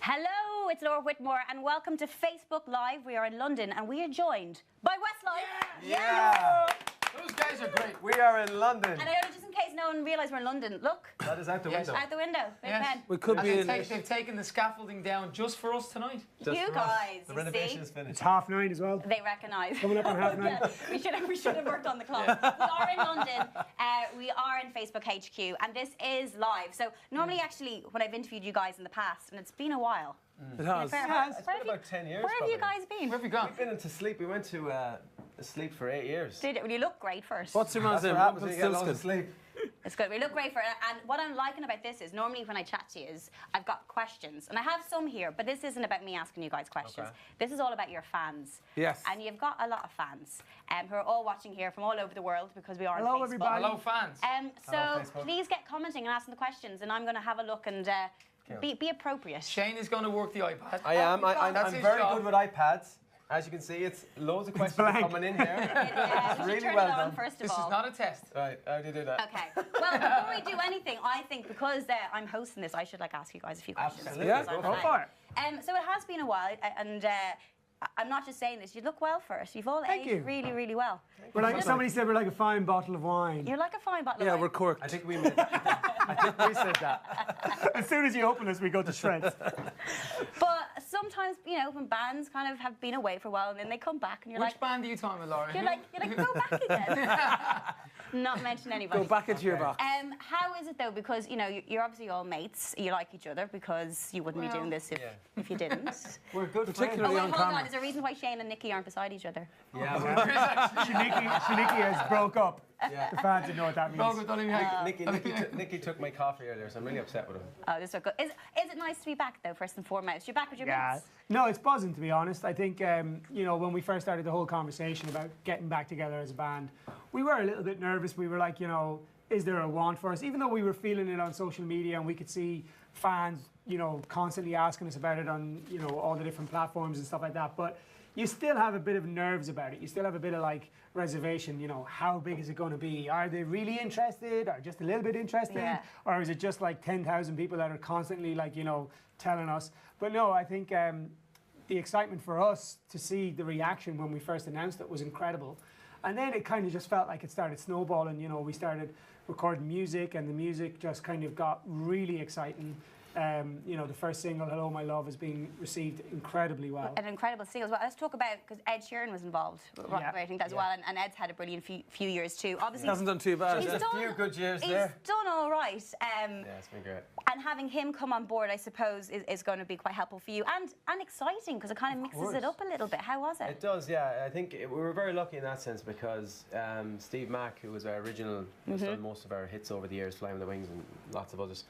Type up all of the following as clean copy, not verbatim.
Hello, it's Laura Whitmore and welcome to Facebook Live. We are in London and we are joined by Westlife. Yeah! Those guys are great. We are in London. And I know, just in case no one realised we're in London, look. That is out the window. Out the window. Big pen. We could be in. They've taken the scaffolding down just for us tonight. Just You for us. guys, The you renovation see? is finished. It's 9:30 as well. They recognise. Coming up on 9:30. Yeah, we should have worked on the clock. We are in London. We are in Facebook HQ, and this is live. So normally, actually, when I've interviewed you guys in the past, and it's been a while. It has. Fair. It's been about 10 years. Where have you guys been? Where have you gone? We've been into sleep. We went to sleep for 8 years. Did it? Well, you look great first. What's your man's That's name? what happens when you get loads of Rumpelstiltskin. sleep. It's good. We look great for it. And what I'm liking about this is normally when I chat to you is I've got questions. And I have some here, but this isn't about me asking you guys questions. Okay. This is all about your fans. Yes. And you've got a lot of fans who are all watching here from all over the world because we are on Hello, Facebook. everybody. Hello, fans. So Hello, Facebook. please get commenting and asking the questions and I'm going to have a look and be appropriate. Shane is going to work the iPad. I am. I'm That's his very job. good with iPads. As you can see, it's loads of questions are blank. coming in here. We should really turn well it on done. first of This all. is not a test. Right, how do you do that? Okay. Well, before we do anything, I think because I'm hosting this, I should ask you guys a few questions. Absolutely. Yeah, Because I'm go fine. for it. So it has been a while, and I'm not just saying this. You look well for us. You've all Thank aged you. really, really well. We're like, somebody said we're like a fine bottle of wine. You're like a fine bottle Yeah, of we're wine. corked. I think we said that. As soon as you open us, we go to shreds. But sometimes, when bands kind of have been away for a while and then they come back and you're Which like, band are you talking about, Laura? you're like, go back again. Not mention anybody. Go back into your box. How is it though? Because you're obviously all mates. You like each other because you wouldn't be doing this if you didn't. We're good Particularly Oh wait, on hold camera. on. Is there a reason why Shane and Nikki aren't beside each other? Yeah, Shaniki has broke up. yeah. The fans didn't know what that Dog means. with Donny Hack. Nicky took my coffee earlier, so I'm really upset with him. Oh, this is so good. Is it nice to be back though? First and foremost, you're back with your Yeah. mates. No, it's buzzing to be honest. I think when we first started the whole conversation about getting back together as a band, we were a little bit nervous. We were like, is there a want for us? Even though we were feeling it on social media and we could see fans, constantly asking us about it on, all the different platforms and stuff like that. But you still have a bit of nerves about it. You still have a bit of reservation, how big is it going to be? Are they really interested or just a little bit interested? Yeah. Or is it just like 10,000 people that are constantly telling us? But no, I think the excitement for us to see the reaction when we first announced it was incredible. And then it kind of just felt like it started snowballing. We started recording music and the music just kind of got really exciting. The first single, Hello My Love, is being received incredibly well. An incredible single as well. Let's talk about, because Ed Sheeran was involved writing that as well, and Ed's had a brilliant few years too. Obviously, Hasn't done too bad. he's Yeah. done, few good years he's there. done all right. Yeah, it's been great. And having him come on board, I suppose, is going to be quite helpful for you and exciting because it kind of mixes it up a little bit. How was it? It does, yeah. I think we were very lucky in that sense because Steve Mack, who was our original, who's done most of our hits over the years, Flying with the Wings and lots of others,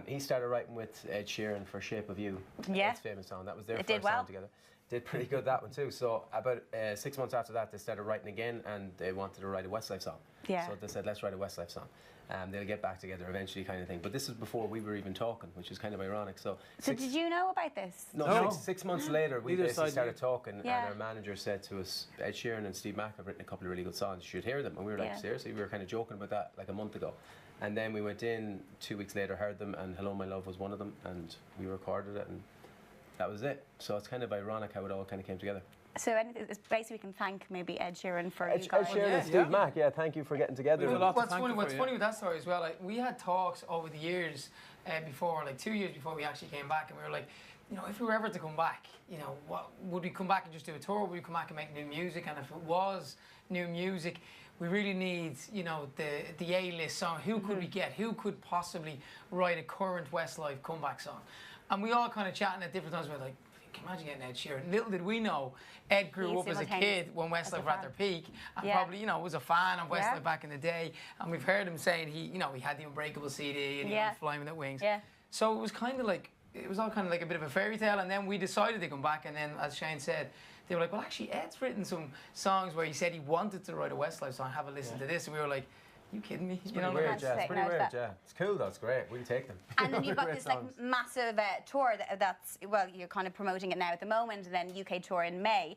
he started writing with Ed Sheeran for Shape of You, Yeah. Ed's famous song. That was their It first did well. song together. Did pretty good, that one too. So about 6 months after that, they started writing again and they wanted to write a Westlife song. Yeah. So they said, let's write a Westlife song. They'll get back together eventually kind of thing. But this was before we were even talking, which is kind of ironic. So Did you know about this? No, six months later, we Neither basically side started knew. talking, Yeah. and our manager said to us, Ed Sheeran and Steve Mack have written a couple of really good songs, you should hear them. And we were like, Yeah. seriously? We were kind of joking about that like a month ago. And then we went in 2 weeks later, heard them, and Hello My Love was one of them, and we recorded it, and that was it. So it's kind of ironic how it all kind of came together. So it's basically we can thank maybe Ed Sheeran for Ed you guys. Sheeran and Steve Yeah. Mack, thank you for getting together. There's a lot to What's thank funny, you what's for, funny yeah. with that story as well, we had talks over the years before, 2 years before we actually came back, and we were like, if we were ever to come back, what would we come back and just do a tour? Would we come back and make new music? And if it was new music, we really need, the A-list song. Who could we get? Who could possibly write a current Westlife comeback song? And we all kind of chatting at different times. We were like, can you imagine getting Ed Sheeran? Little did we know, Ed grew He's up as a simultaneous kid when as a Westlife were at their fan. peak, and Yeah. probably, was a fan of Westlife Yeah. back in the day. And we've heard him saying he had the Unbreakable CD and he Yeah. was Flying with the Wings. Yeah. So it was kind of like, it was all kind of like a bit of a fairy tale, and then we decided to come back, and then, as Shane said, they were like, well, actually, Ed's written some songs where he said he wanted to write a Westlife song, have a listen to this, and we were like, you kidding me? It's pretty weird, That's yeah. It's sick. pretty No, weird, that- yeah. It's cool though, it's great. We'll take them. And then you've got Great this songs. massive tour that's, well, you're kind of promoting it now at the moment, and then UK tour in May.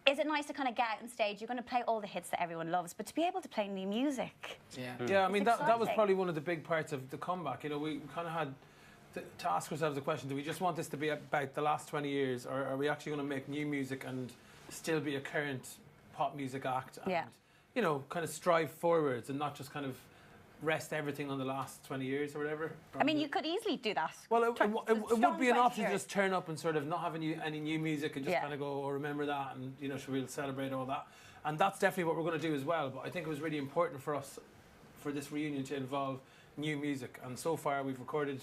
Is it nice to kind of get out on stage? You're going to play all the hits that everyone loves, but to be able to play new music. Yeah. Yeah, I mean, that was exciting. probably one of the big parts of the comeback. We kind of had to ask ourselves the question: do we just want this to be about the last 20 years, or are we actually going to make new music and still be a current pop music act? And, you know, kind of strive forwards and not just kind of rest everything on the last 20 years or whatever. I mean, you could easily do that. Well, it would be an option to years. just turn up and sort of not have any new music and just kind of go, oh, remember that, and, you know, should we celebrate all that? And that's definitely what we're going to do as well. But I think it was really important for us, for this reunion, to involve new music. And so far we've recorded,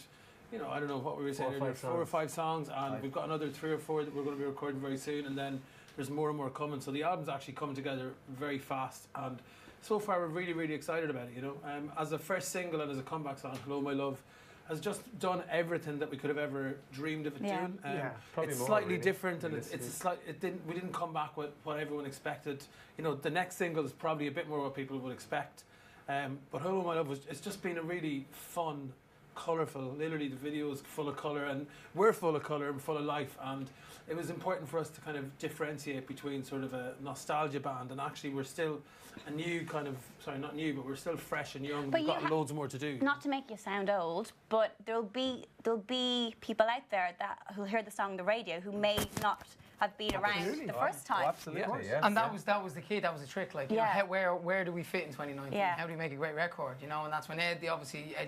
you know, I don't know what we were saying earlier, 4 or 5 songs, and we've got another 3 or 4 that we're going to be recording very soon, and then there's more and more coming. So the album's actually coming together very fast, and so far we're really, really excited about it, you know. As a first single and as a comeback song, Hello My Love has just done everything that we could have ever dreamed of it doing. It's more, slightly really. different, and we didn't come back with what everyone expected. You know, the next single is probably a bit more what people would expect. But Hello My Love it's just been a really fun, colourful, literally the video is full of colour, and we're full of colour and full of life, and it was important for us to kind of differentiate between sort of a nostalgia band, and actually we're still a new kind of, sorry, not new, but we're still fresh and young. We've got loads more to do. Not to make you sound old, but there'll be people out there that who hear the song on the radio who may not have been around the first time. Absolutely, yeah. And that was the key. That was the trick. Like, you know, where do we fit in 2019? How do we make a great record? You know, and that's when Ed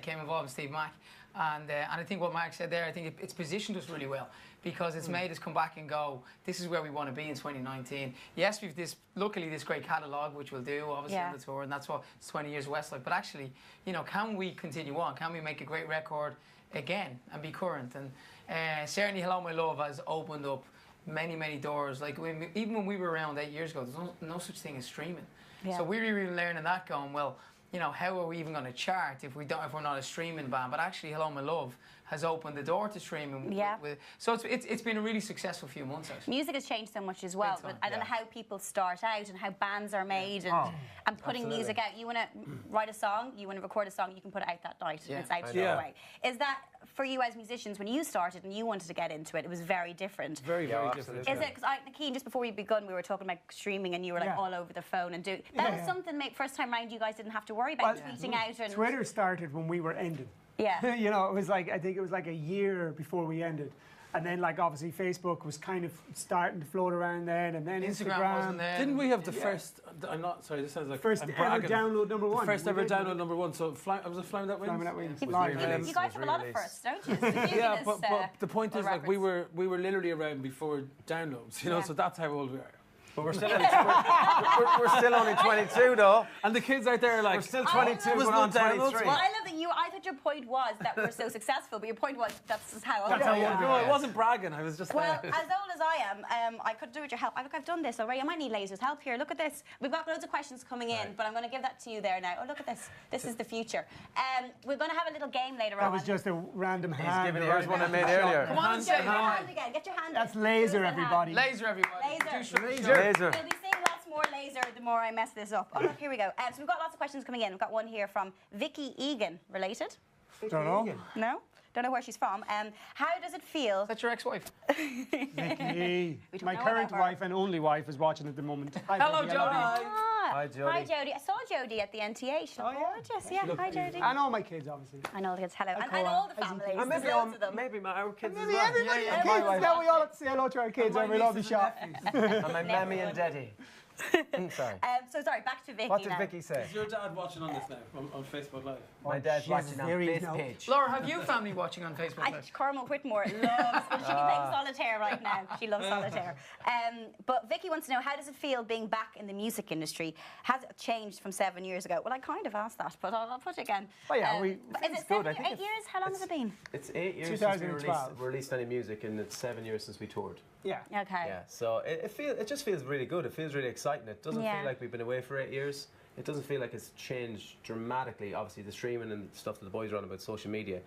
came involved with Steve Mack, and I think what Mark said there, I think it's positioned us really well, because it's made us come back and go, this is where we want to be in 2019. Yes, we've luckily this great catalogue, which we'll do obviously on the tour, and that's what it's 20 years of Westlife. But actually, you know, can we continue on? Can we make a great record again and be current? And certainly Hello My Love has opened up many doors. Like even when we were around 8 years ago, there's no such thing as streaming. So we're really learning that, going, well, you know, how are we even going to chart if we're not a streaming band? But actually, Hello My Love has opened the door to streaming. So it's been a really successful few months, actually. Music has changed so much as well. But I don't know how people start out and how bands are made and putting music out. You want to write a song, you want to record a song, you can put it out that night, and it's out straight away. Is that for you as musicians, when you started and you wanted to get into it, it was very different? Very different. Is it, because Nakeen, just before we begun, we were talking about streaming and you were like all over the phone and doing that was something first time round you guys didn't have to worry about tweeting out. And Twitter started when we were ending. Yeah. You know, it was like, I think it was like a year before we ended. And then, like, obviously Facebook was kind of starting to float around then, and then Instagram. Wasn't there. Didn't we have the first, I'm not, sorry, this sounds like first I'm ever bragging. download number one. The first ever download number one. So was it Flying That Wings? Flying That Wings. You guys have a lot of firsts, don't you? Yeah, but the point is, like, we were literally around before downloads, you know, so that's how old we are. But we're still we're still only 22 though. And the kids out there are like, we're still 22, was we're no on downloads. 23. Well, I love that I thought your point was that we're so successful, but your point was that's just how old That's you how are. old. No, I wasn't bragging. I was just. Well, as old as I am, I could do with your help. Look, I've done this already. I might need Laser's help here. Look at this. We've got loads of questions coming in, but I'm going to give that to you there now. Oh, look at this. This is the future. We're going to have a little game later on. That was just a random hand. Here's one I made earlier. Come on, get your hand again. Get your hand. That's Laser, everybody. Laser, everybody. Laser. Laser. We'll be seeing lots more Laser the more I mess this up. Oh, look, here we go. So we've got lots of questions coming in. We've got one here from Vicky Egan. Related? Don't know. No? Don't know where she's from. How does it feel? That's your ex-wife. Vicky. My current wife and only wife is watching at the moment. Hello, Jodie. Hi, Jodie. Hi, Jodie. I saw Jodie at the NTA. She looked gorgeous. Yeah, hi, Jodie. And all my kids, obviously. I know the kids. Hello. And all the families. And There's loads of them. maybe our kids Maybe as well. everybody, Yeah, kids, my wife. now we all have to say hello to our kids and we love the shop. And my mammy and daddy. Sorry. So sorry, back to Vicky What did now. Vicky say? Is your dad watching on this now on Facebook Live? My dad's watching on very this no. page. Laura, have you family watching on Facebook Live? Cormac Whitmore loves, and she'll be playing solitaire right now. She loves solitaire. But Vicky wants to know, how does it feel being back in the music industry? Has it changed from 7 years ago? Well, I kind of asked that, but I'll put it again. Oh, yeah, is it 7 years, 8 years? How long has it been? It's 8 years since we 2012. released any music, and it's 7 years since we toured. Yeah. Okay. Yeah, so it just feels really good. It feels really exciting. It doesn't Yeah. feel like we've been away for 8 years. It doesn't feel like it's changed dramatically. Obviously, the streaming and stuff that the boys are on about social media,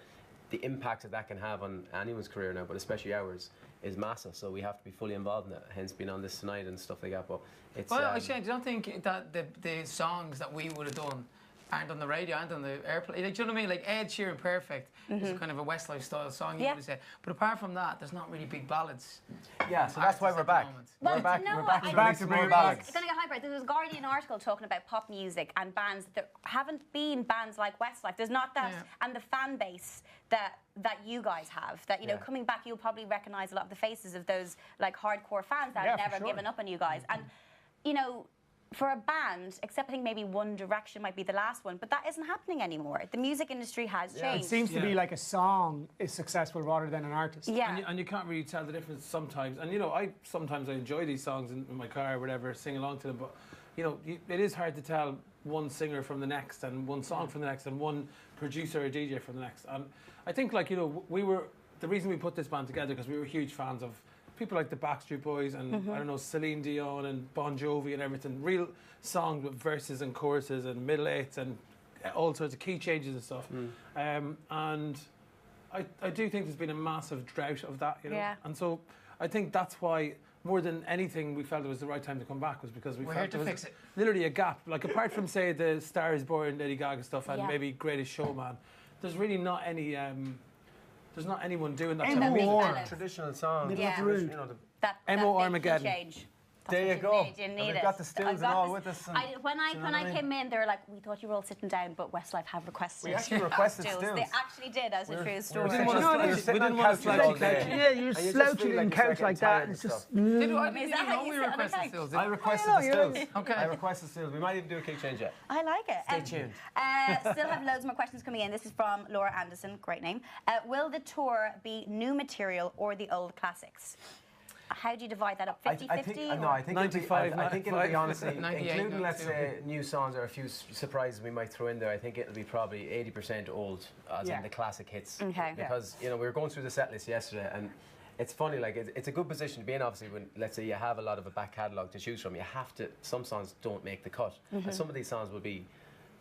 the impact that can have on anyone's career now, but especially ours, is massive. So we have to be fully involved in it. Hence, being on this tonight and stuff like that. But it's. Well, actually, I don't think that the songs that we would have done aren't on the radio, aren't on the airplay. Like, do you know what I mean? Like Ed Sheeran, Perfect is kind of a Westlife style song, you would have said. But apart from that, there's not really big ballads. Yeah, so that's why we're back. Well, We're back. no, We're back I to think release more ballads. It's going to get hyper. There was a Guardian article talking about pop music and bands that haven't been bands like Westlife. There's not that, and the fan base that you guys have. That, you know, coming back, you'll probably recognise a lot of the faces of those like hardcore fans that have never given up on you guys. And, you know, for a band, except I think maybe One Direction might be the last one, but that isn't happening anymore. The music industry has changed. It seems to be like a song is successful rather than an artist. Yeah. And you can't really tell the difference sometimes. And, you know, sometimes I enjoy these songs in my car or whatever, sing along to them, but, you know, it is hard to tell one singer from the next and one song from the next and one producer or DJ from the next. And I think, like, you know, the reason we put this band together because we were huge fans of people like the Backstreet Boys and, I don't know, Celine Dion and Bon Jovi and everything. Real songs with verses and choruses and middle eights and all sorts of key changes and stuff. And I do think there's been a massive drought of that, you know. Yeah. And so I think that's why, more than anything, we felt it was the right time to come back was because We're felt here to there was fix it. literally a gap. Like, apart from, say, the Star Is Born, Lady Gaga stuff and maybe Greatest Showman, there's really not any... there's not anyone doing that. Traditional songs. Yeah. You know, That Emo big Armageddon. there change. you go. You And need we've it. got the stills and all with us. When I came in, they were like, "We thought you were all sitting down, but Westlife have requested." We actually requested stills. stills. They actually did, as a true story. We didn't want to slouchy couch. Yeah, you're slouching on couch like that. And it's just. I Is didn't that even how know you we sit on the requested couch? stills. I requested the stills. Okay. I requested stills. We might even do a kick change yet. I like it. Stay tuned. Still have loads more questions coming in. This is from Laura Anderson. Great name. Will the tour be new material or the old classics? How do you divide that up? 50-50? I think 95, I think it'll be 95. honestly, 98, including let's 92. say new songs or a few surprises we might throw in there. I think it'll be probably 80% old, as in the classic hits. Okay. Because you know we were going through the set list yesterday, and it's funny. Like it's a good position to be in. Obviously, when let's say you have a lot of a back catalogue to choose from, you have to. Some songs don't make the cut, and some of these songs will be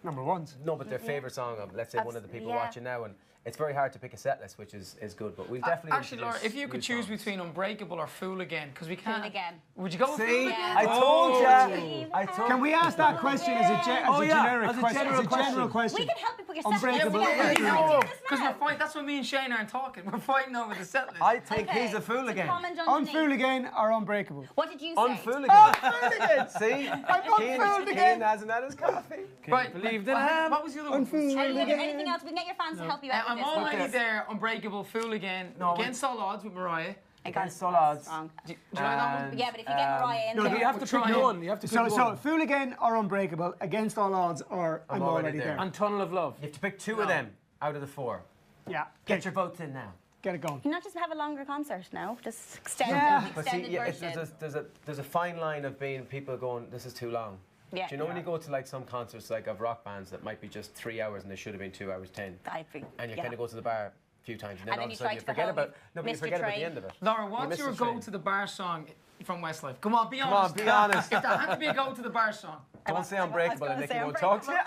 Number ones. no, but their favourite song of let's say one of the people watching now, and it's very hard to pick a set list, which is good. But we've definitely Actually, Laura, if you could choose between Unbreakable or Fool Again, because we can't. Fool Again. Would you go with Fool See, Again? I told you. I told. Can we ask that question as a generic as a question? general As a general question. We can help you put your set Unbreakable. list together. Yeah, Can we do this Because now? we're fighting. That's what me and Shane aren't talking. We're fighting over the set list. I think Okay, he's a fool so again. comment On underneath. Fool Again or Unbreakable? What did you say? Unfool again. again. See, unfooled again. Keane hasn't had his coffee. Right, believe that I am. What was the other one? Anything else? We can get your fans to help you out with I'm this already one. there. Unbreakable, Fool Again. No, Against All Odds with Mariah. Against all odds. Wrong. Do you like that one? Yeah, but if you get Mariah in no, there... You have to pick one. You have to pick one. So Fool Again or Unbreakable, Against All Odds or I'm already there. And Tunnel of Love. You have to pick two of them out of the four. Yeah. Get your votes in now. Get it going. Can you not just have a longer concert now? Just extend But extended see, yeah, version. there's a fine line of being people going, this is too long. Yeah. Do you know when you go to like some concerts like of rock bands that might be just 3 hours and they should have been 2 hours 10, I think, and you kind of go to the bar a few times and then And all then of a you sudden try you to go forget home, about no, but you missed your forget about the train. end of it. Laura, You what's missed your the train. go to the bar song from Westlife? Come on, be Come honest. on, be honest. If there had to be a go to the bar song. Don't say Unbreakable and gonna Nicky say won't talk to you.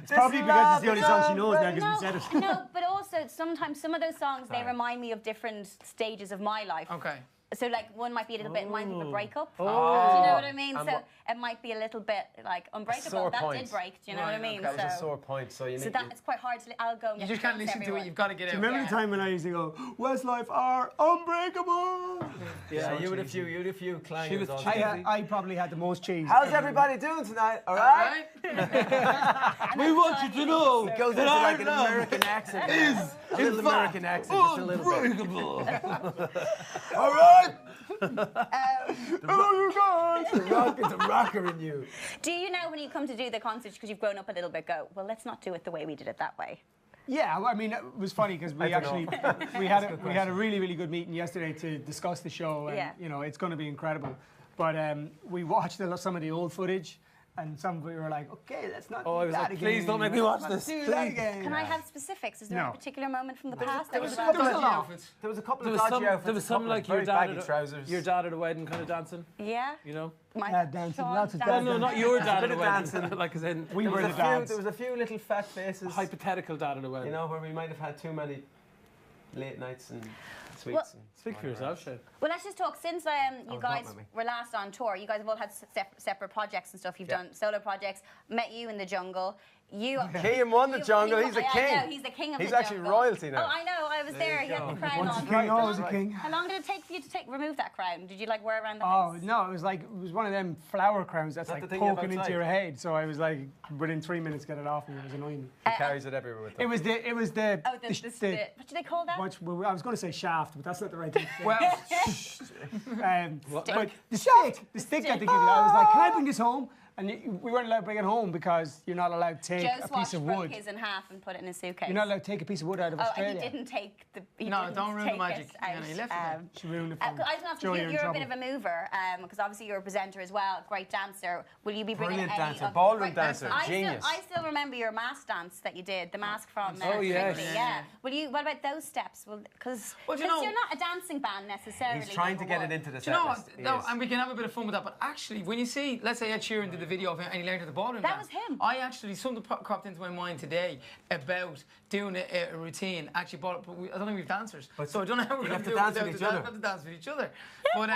It's probably because it's the only song she knows now because we said it. No, but also sometimes some of those songs, they remind me of different stages of my life. Okay. So like one might be a little bit remind me of a breakup. Oh. Do you know what I mean? And So what- it might be a little bit like Unbreakable. sore That point. did break. Do you know what I mean? That was a sore point, so you So need that it's quite hard to. I'll go. And You get just can't drinks listen to everywhere. it. You've got to get out. Remember the time when I used to go, Westlife are Unbreakable? Yeah, you had a few clangers. She was also. cheesy. I probably had the most cheese. How's everybody doing tonight? All All right? right? We want you to know It goes into like an American accent. A little American accent, just a little bit. Unbreakable. All right. Hello, you guys. It's a rocker in you. Do you know when you come to do the concert because you've grown up a little bit? Go. Well, let's not do it the way we did it that way. Yeah, well, I mean, it was funny because we I don't actually we had a really, really good meeting yesterday to discuss the show, and Yeah. you know it's going to be incredible. But we watched some of the old footage, and some of we were like, okay, let's not. Oh, I do was that like, again. please don't make me watch Let's this, do that please. again. Can I have specifics? Is there No. a particular moment from the past? There that was was some about- dodgy outfits. There was a couple There of was dodgy some, outfits. there was a some couple like of your very dad, baggy trousers. your dad at a wedding kind of dancing, Yeah. you know? My dancing, Sean lots of dancing. No, not your dad bit at a of wedding. dancing. Like as in We were the There dads. was a few little fat faces. hypothetical dad at a wedding. You know, where we might have had too many late nights and sweets. Well, and Speak for yourself, Shane. Well, let's just talk. Since you guys not with me. were last on tour, you guys have all had separate projects and stuff. You've done solo projects. Met you in the jungle. Kian won the jungle. He's the king. I know, he's the king of the He's jungle. actually royalty now. Oh, I know. I was there. He had the crown Once on. a king, always a king. How long did it take for you to remove that crown? Did you like wear it around the Oh house? no, it was one of them flower crowns that's That like the thing you have poking into outside? your head. So I was like, within 3 minutes, get it off me. It was annoying me. He carries it everywhere with him. It was the Oh, what do they call that? I was going to say shaft, but that's not the right thing. to say. Well, But the stick that they give you. I was like, can I bring this home? And we weren't allowed to bring it home because you're not allowed to take Joe a Swatch piece of broke wood. his in half and put it in a suitcase. You're not allowed to take a piece of wood out of Australia. And he didn't take the. No, don't ruin the magic. Yeah, he left it there. She ruined it for me. I don't know if Joe, you're in you're a trouble. bit of a mover, because obviously you're a presenter as well, great dancer. Will you be bringing Brilliant any dancer, of ballroom dancer, I genius. still remember your mask dance that you did, the mask from Oh, yes. Strictly, yeah. Will you? What about those steps? Because Well, you know- you're not a dancing band necessarily. He's trying to number get one. it into the Do you know set what? list. He No, is. and we can have a bit of fun with that. But actually, when you see, let's say Ed Sheeran did the video of it and he learned at the ballroom That dance, was him. I actually, something cropped into my mind today about doing a routine. Actually, but I don't think we've dancers. So I don't know how we're you going have to to do it dance with without each the other. We have to dance with each other. But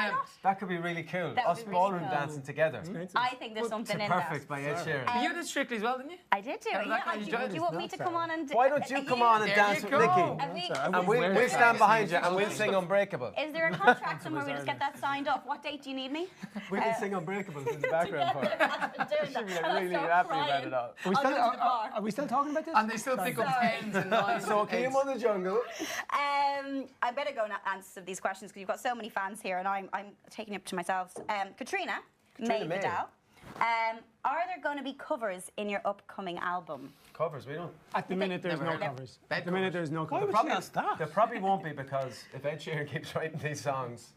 That could be really cool. That would Us be really ballroom cool. dancing together. I think there's something in Perfect that. by Ed Sheeran. you did Strictly as well, didn't you? I did do it. Yeah, Yeah, that kind of do you want me to come on and? Why don't you come on and There dance you with go. Nicky? And we- And we'll stand behind you and we'll sing Unbreakable. Is there a contract somewhere we just get that signed up? What date do you need me? We can sing Unbreakable in the background for it. Should be really happy about it all. Are we still talking about this? And they still pick up tens and nines. So and Kian eights. won the jungle. I better go and answer some of these questions because you've got so many fans here, and I'm taking it up to myself. Katrina May May. Vidal. Are there going to be covers in your upcoming album? Covers, we don't. At the minute, there's Never no heard of covers. Bed At the minute, covers. there's no Why covers. would she ask that? There probably won't be because if Ed Sheeran keeps writing these songs,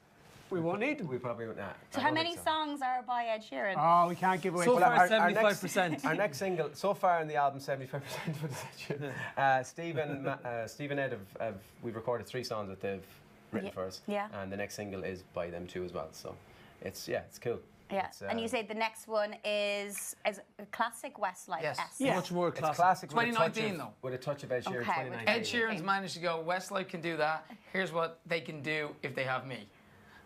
We won't need them. we probably won't. Nah, So I how don't many think so. songs are by Ed Sheeran? Oh, we can't give away. So too far, much. 75%. Our next single, so far in the album, 75% for the Steve and Ed we've recorded 3 songs that they've written for us. Yeah. And the next single is by them too as well. So it's cool. Yeah, It's, and you say the next one is a classic Westlife. Yes. Yeah. Much more it's classic. classic. 2019 though. With a touch of Ed Sheeran. Okay, 2019. Ed Sheeran's managed to go, Westlife can do that. Here's what they can do if they have me.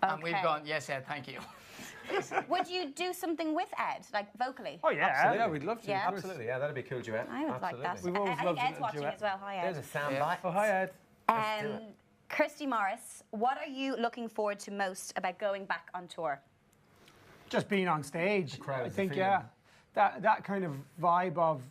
And we've Okay. gone, yes, Ed, thank you. Would you do something with Ed, like vocally? Oh yeah. Absolutely. Yeah, we'd love to. Yeah. of course. Absolutely, yeah, that'd be a cool duet. I would Absolutely. like that. We've always I loved think Ed's a watching duet. as well. Hi, Ed. There's a sound Yeah. bite. Oh, hi, Ed. Let's do it. Kirsty Morris, what are you looking forward to most about going back on tour? Just being on stage. crowd, I the think, feeling. yeah, that kind of vibe of,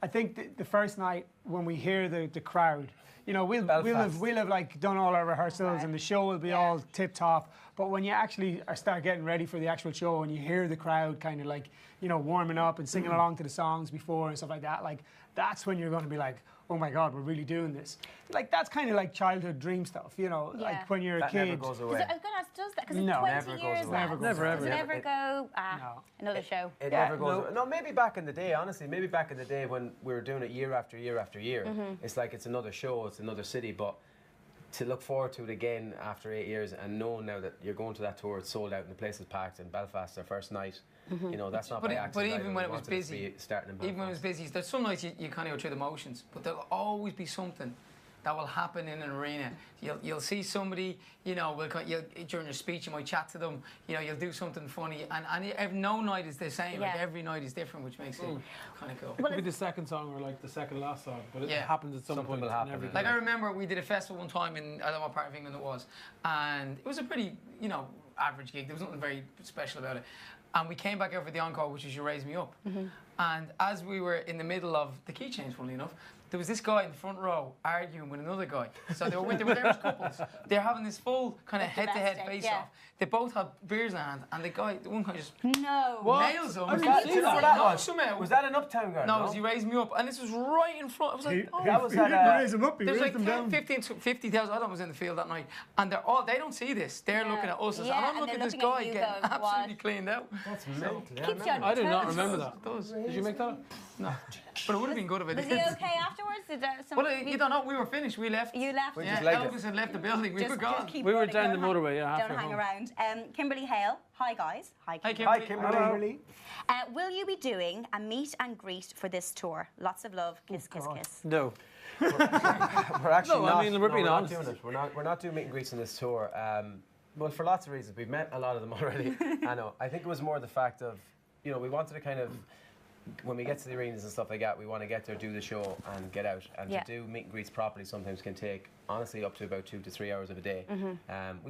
I think the first night when we hear the crowd, we'll Belfast. have like done all our rehearsals Right. and the show will be all tip top. But when you actually start getting ready for the actual show and you hear the crowd kind of like, warming up and singing along to the songs before and stuff like that, like that's when you're going to be like, oh my God, we're really doing this. Like that's kind of like childhood dream stuff, like when you're a That kid. never goes I away. was going to ask, does that? Because No, it's 20 never goes years away. now. Never goes Never, away. ever. Does it ever go, No. another show? It Yeah, never goes away. No, maybe back in the day, honestly, maybe back in the day when we were doing it year after year after year, it's like it's another show, it's another city, but to look forward to it again after 8 years and knowing now that you're going to that tour, it's sold out and the place is packed in Belfast, their first night, that's not But by it- accident. but either. even We when it was wanted to busy, be starting in Belfast. Even when it was busy, there's some nights you kind of go through the motions, but there'll always be something that will happen in an arena. You'll see somebody, during your speech you might chat to them, you'll do something funny, and no night is the same. Like Yeah. every night is different, which makes it kind of cool. It could be the second song or like the second last song, but it Yeah. happens at some Something point. will in happen, every yeah. Like I remember we did a festival one time in, I don't know what part of England it was, and it was a pretty, average gig. There was nothing very special about it. And we came back out for the encore, which was You Raise Me Up. And as we were in the middle of the key change, funnily enough, there was this guy in the front row arguing with another guy. So they were there as couples. They're having this full kind of head-to-head Domestic, face-off. They both had beers in their hand, and the one guy just No. nails him. Was Do that, you do you know know what that No, was? somehow. Was that an Uptown Girl? No, it was You Raise Me Up. And this was right in front. I was like, oh. That was He at, didn't raise them up, he There's raised like them 10, down. 15 to 50,000 I was in the field that night, and they don't see this. They're Yeah. looking at us, Yeah, and I'm and looking they're at this looking at guy you getting going, what? absolutely cleaned out. That's mental. Yeah, Keeps you on I your did not toes. remember that. It does. Did you make that? No, but it would have been good if it Was did. he okay afterwards? Did there some Well, you don't know. We were finished. We left. You left? We Yeah, just legged it. Elvis had left the building. We were gone. keep We were running, down don't the hang- motorway, yeah, Don't halfway hang home. around. Kimberly Hale. Hi, guys. Hi, Hi, Kimberly. Hi, Kimberly. Kimberly. Will you be doing a meet and greet for this tour? Lots of love. Kiss, kiss, God. kiss. No. We're actually not. I mean, we're being not honest. doing it. We're not doing meet and greets on this tour. Well, for lots of reasons. We've met a lot of them already. I know. I think it was more the fact of, we wanted to kind of, when we get to the arenas and stuff like that, we want to get there, do the show, and get out. And to do meet and greets properly sometimes can take, honestly, up to about 2 to 3 hours of a day.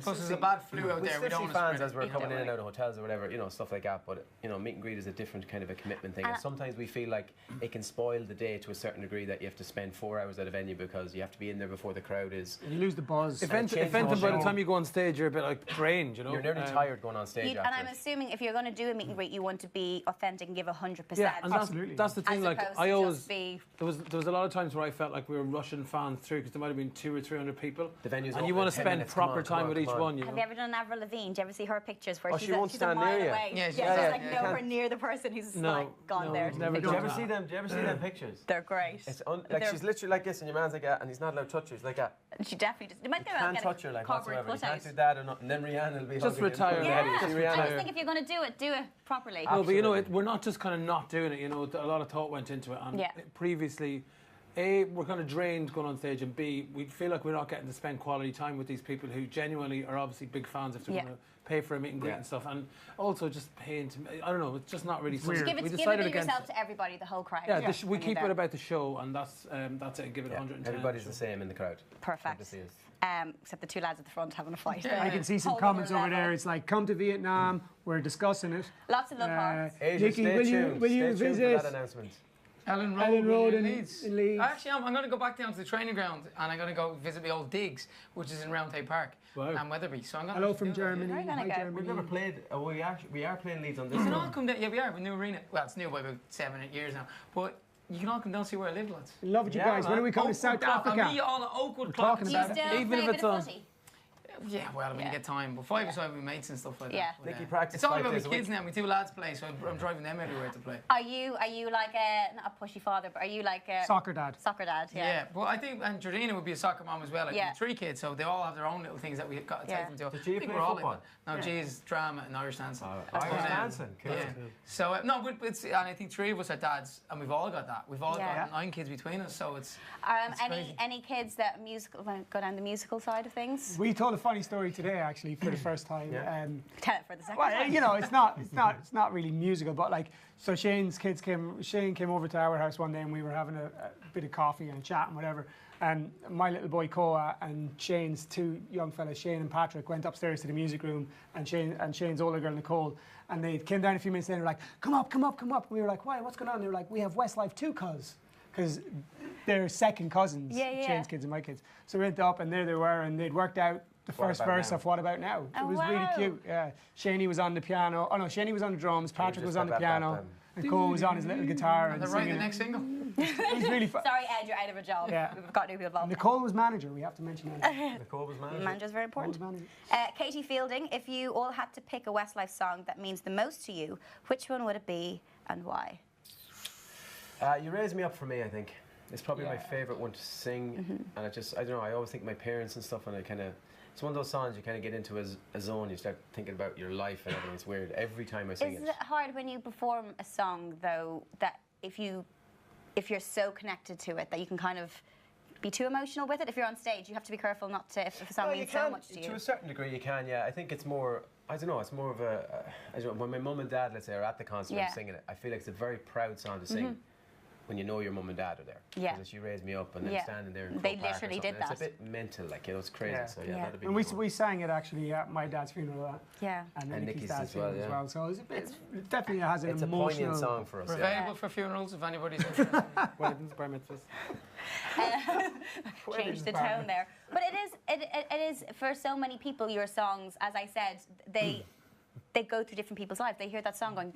Plus, there's a bad flu out there. We don't see fans as we're coming in and out of hotels or whatever, stuff like that. But meet and greet is a different kind of a commitment thing. And sometimes we feel like it can spoil the day to a certain degree, that you have to spend 4 hours at a venue because you have to be in there before the crowd is. You lose the buzz. If anything, by the time you go on stage, you're a bit like drained. You're nearly tired going on stage. And I'm assuming if you're going to do a meet and greet, you want to be authentic and give 100%. Yeah, and absolutely. That's the thing. Like I always, there was a lot of times where I felt like we were rushing fans through because there might have been 200 or 300 people. The venue's and you want to spend proper time with each one. Have you ever done Avril Lavigne? Do you ever see her pictures where she won't stand near you? Away? Yeah, she's like nowhere near the person who's gone there. Never. Do you ever see them? Do you ever see them pictures? They're great. It's she's literally like this, and your man's like that, and he's not allowed to touch her. He's like that. She definitely just. You can't touch her like whatsoever. You can't do that, and then Rihanna will be just retire. Yeah. I just think if you're going to do it properly. No, but we're not just kind of not doing it. A lot of thought went into it, and previously. A, we're kind of drained going on stage, and B, we feel like we're not getting to spend quality time with these people who genuinely are obviously big fans if they're going to pay for a meet and greet and stuff, and also just paying to, I don't know, it's just not really something. Give it yourself to everybody, the whole crowd. Yeah, we keep it about the show, and that's it, give it 110. Everybody's the same in the crowd. Perfect. Except the two lads at the front having a fight. I can see some comments over there. It's like, come to Vietnam, we're discussing it. Lots of love hearts. Nikki, will you visit? Ellen Road in Leeds. Actually, I'm going to go back down to the training ground and I'm going to go visit the old digs, which is in Roundhay Park and Weatherby. So I'm going Hello from Germany. We've never played. We are playing Leeds on this. You can all come down. Yeah, we are. With new arena. Well, it's new by about 7 or 8 years now. But you can all come down and see where I live, lads. Love it, you guys. When are we coming to South Africa? I'll meet you all at Oakwood Clock. Even if it's on. Yeah, well, when you get time. But 5-a-side with mates and stuff like that. Nicky practice. It's all about my kids now. My 2 lads play, so I'm driving them everywhere to play. Are you like not a pushy father, but are you like a soccer dad? Soccer dad, yeah. Well, I think, and Jordina would be a soccer mom as well. Like 3 kids, so they all have their own little things that we've got to take them to. Did you play football? No, G is drama and Irish dancing. Irish dancing, cool. Yeah. So no, but it's, and I think 3 of us are dads, and we've all got that. We've all got 9 kids between us, so it's. Any kids that go down the musical side of things? We told a funny story today, actually, for the first time. Tell it for the second time. You know, it's not really musical, but like, so Shane came over to our house one day, and we were having a bit of coffee and chat and whatever. And my little boy Koa and Shane's 2 young fellas, Shane and Patrick, went upstairs to the music room, and Shane's older girl Nicole, and they came down a few minutes later, like, come up. And we were like, why? What's going on? They were like, we have Westlife 2 because they're second cousins, Shane's kids and my kids. So we went up, and there they were, and they'd worked out the first verse of What About Now. It was really cute. Yeah, Shaney was on the piano. Oh no, Shaney was on the drums. Patrick was on the piano, and Cole was on his little guitar. And they're writing the next single. It was really fun. Sorry, Ed, you're out of a job. Yeah. We've got new people involved. Nicole was manager. We have to mention that. Nicole was manager. Manager's very important. Katie Fielding, if you all had to pick a Westlife song that means the most to you, which one would it be and why? You Raise Me Up for me, I think. It's probably my favourite one to sing, and I don't know, I always think of my parents and stuff, and it's one of those songs you kind of get into a zone, you start thinking about your life and everything. It's weird every time I sing it. Is it hard when you perform a song, though, that if you're so connected to it that you can kind of be too emotional with it? If you're on stage, you have to be careful not to, if a song means so much to you. To a certain degree you can, yeah. I think it's more, I don't know, it's more of when my mum and dad, let's say, are at the concert and singing it, I feel like it's a very proud song to sing. When you know your mum and dad are there. Yeah. Because She Raised Me Up and then standing there in They literally did that. It's a bit mental, like, it's crazy. So that'd be. And we sang it actually at my dad's funeral. And Nicky's dad's funeral as well. So it definitely has an emotional. It's a poignant song for us. We're available for funerals if anybody's interested. Weddings, bar mitzvahs. Change the tone there. But it is for so many people, your songs, as I said, they go through different people's lives. They hear that song going,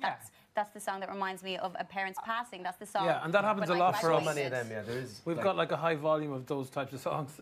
that's the song that reminds me of a parent's passing. That's the song. Yeah, and that happens a lot for us. So many of them, there is. We've got like a high volume of those types of songs.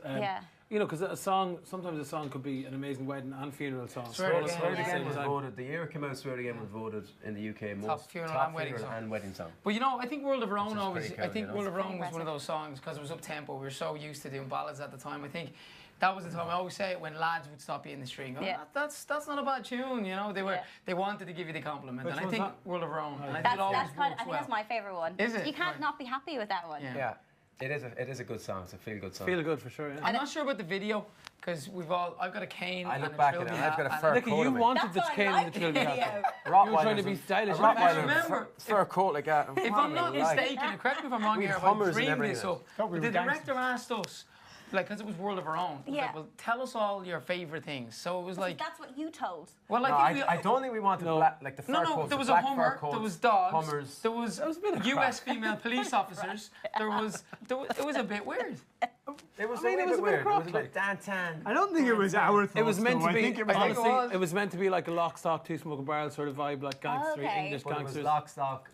You know, because sometimes a song could be an amazing wedding and funeral song. Swear It Again was voted, the year it came out, Swear It Again was voted in the UK most top funeral and wedding song. But you know, I think World of Our Own always, World of Our Own was one of those songs because it was up-tempo. We were so used to doing ballads at the time. I think that was the time. I always say it when lads would stop you in the street and go, that's not a bad tune, you know. They wanted to give you the compliment. And I think World of Our Own. And I think it always works well. I think that's my favourite one. Is it? You can't not be happy with that one. Yeah. It is a good song. It's a feel-good song. Feel good for sure. Yeah. I'm not sure about the video because I've got a cane. I look and back a at it. trilby And I've got a hat, fur Nicky, coat you on me. wanted the That's cane why I and the like trilby the hat. video. You were trying to be stylish. Remember, fur coat like that. if I'm not mistaken, correct me if I'm wrong We here, had if I Hummers and dreamed everything. this up, Thought we but were the director asked us, like, because it was World of Our Own, was Yeah. like, well, tell us all your favourite things. So it was like, That's what you told. well, No, I think I don't think we wanted black, like the fur no, coats. there was the a black fur Hummer, coats, there was dogs, Hummers. there was US female police officers, there was it was a bit weird. It was I mean, a it was bit a bit weird. of It crock, was a bit Dan-tan. I don't think it was our thoughts. It was meant though. to be. I think it was honestly, was. it was meant to be like a Lock, Stock, Two Smoking Barrels sort of vibe, like gangster, Okay. English But it was gangsters. lock, stock,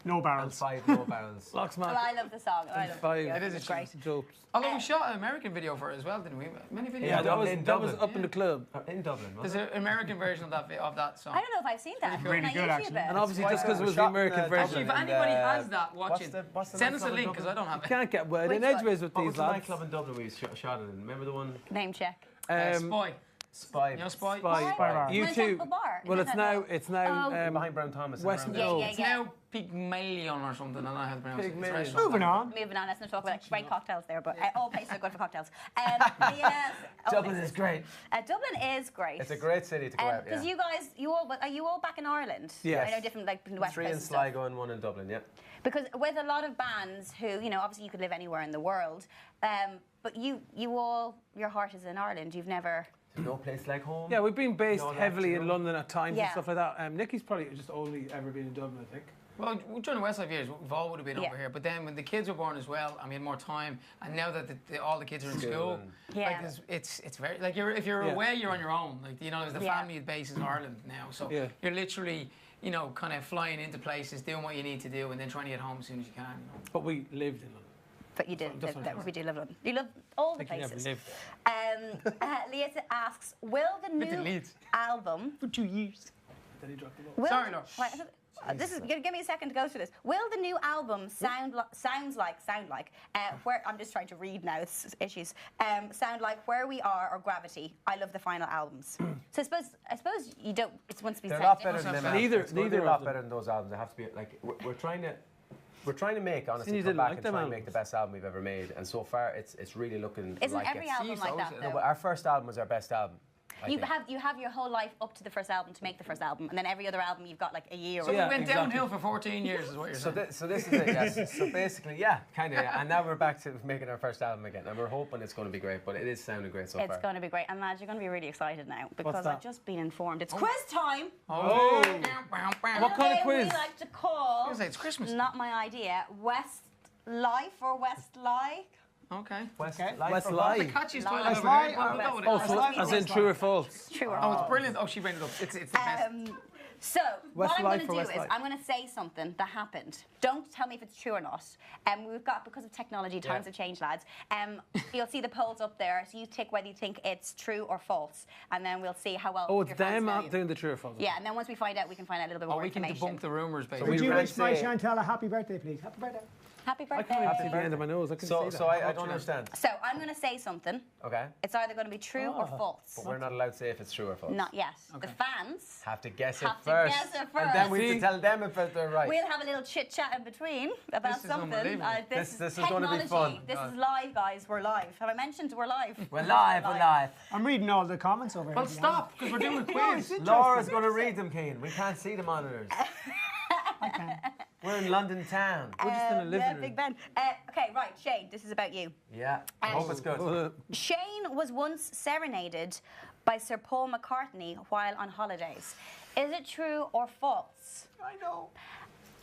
no and barrels. 5 no barrels. Locks, Well, man. I love the song. I love the Five. video. It is a It's great. Jokes. Although we shot an American video for it as well, didn't we? Many videos. Yeah, that was in that was Dublin. up in the club. In Dublin, There's wasn't an American version of that song. I don't know if I've seen that. Really Can I good, YouTube actually. it? And obviously, It's just because it quite was good. the Shot in American the- Actually, version. if And, anybody has that, watch what's it. what's the Send us a nightclub in link because Dublin? I don't have it. Can't get wet Which in one? edgeways with What these was the lads. nightclub in Dublin we shot it in? Remember the one? Name check. Spy. Spy. You know Spy? Spy. Bar. You Wanna too. check the bar? Well, Is it's that now. not- It's now. Oh. Behind Brown Thomas. and West- around Yeah, there. yeah, It's yeah. now Pygmalion or something. I don't know how to pronounce it. It's a Pygmalion. restaurant. Moving on. Moving on, let's not talk about it. Great cocktails there, but all places are good for cocktails. All Dublin places. is great. Dublin is great. It's a great city to go out. Because Yeah. you guys, are you all back in Ireland? Yes. I know different, like in the West 3 Coast in and stuff. Sligo and 1 in Dublin. Yeah. Because with a lot of bands who, obviously you could live anywhere in the world, but you all, your heart is in Ireland. You've never. There's no place like home. Yeah, we've been based No, that's heavily in true. London at times Yeah. and stuff like that. Nicky's probably just only ever been in Dublin, I think. Well, during the Westlife years, we've all would have been Yeah. over here. But then when the kids were born as well, and we had more time, and now that all the kids are in School school, and- Yeah. like it's very like if you're Yeah. away, you're on your own. Like there's the Yeah. family base in Ireland now, so Yeah. you're literally kind of flying into places, doing what you need to do, and then trying to get home as soon as you can. But we lived in London. But you did. That's what I'm We do live London. You love all the I think you never places. lived. Leah asks, will the Lived in new Leeds. album? For 2 years. Then he dropped the ball. Will Sorry, no. This is give me a second to go through this. Will the new album sound like where I'm just trying to read now. It's issues. Sound like Where We Are or Gravity. I love the final albums. So I suppose you don't. It's once to be They're a said lot better different. than them. Neither- It's gonna be neither a lot of them. better than those albums. They have to be like we're trying to. We're trying to make, honestly, you come didn't back like and them try and make the albums. best album we've ever made. And so far, it's really looking Isn't like every it. album like that so- though? No, but our first album was our best album. I You think. have your whole life up to the first album to make the first album, and then every other album you've got like a year. So or we Yeah, went exactly. downhill for 14 years, is what you're So, saying. so this is it, yes. So basically, yeah, kind of. Yeah. And now we're back to making our first album again, and we're hoping it's going to be great. But it is sounding great so It's far. going to be great, and lads, you're going to be really excited now because that? I've just been informed it's quiz time. Oh. What kind of Game quiz? We like to call. Say it's Christmas. Not my idea. Westlife or Westlife? Okay. Westlife. That's the Westlife. catchiest Live. title I've ever Live. heard. Well, we'll go with it. Oh, Westlife. so as in true or false? True or Oh, false? it's brilliant. Oh, she made it up. It's the best. So what I'm going Westlife to or do is Westlife? I'm going to say something that happened. Don't tell me if it's true or not. We've got, because of technology, times Yeah. have changed, lads. You'll see the polls up there, so you tick whether you think it's true or false, and then we'll see how well. Oh, it's your fans them know you. doing the true or false. Yeah, and then once we find out, we can find out a little bit Oh, more we can information. debunk the rumours, we basically. Would you can wish my say- Chantal a happy birthday, please? Happy birthday. Happy I birthday. can't see the end of my nose. I can So, see that. so I don't understand. So I'm going to say something. Okay. It's either going to be true or false. But we're not allowed to say if it's true or false. Not yet. The fans. Have to guess it Have to first. guess it And then we first. have to tell them if they're right. We'll have a little chit chat in between about This is something. unbelievable. This This is is gonna be technology. fun. This is live, guys. We're live. Have I mentioned we're live? We're live, we're live. I'm reading all the comments over here. Well, to be stop, because we're doing a quiz. Laura's going to read them, Kane. We can't see the monitors. honest. We're in London town. We're just in a living yeah, room. Big Ben. Okay, right, Shane, this is about you. Yeah, I hope it's good. Shane was once serenaded by Sir Paul McCartney while on holidays. Is it true or false? I know.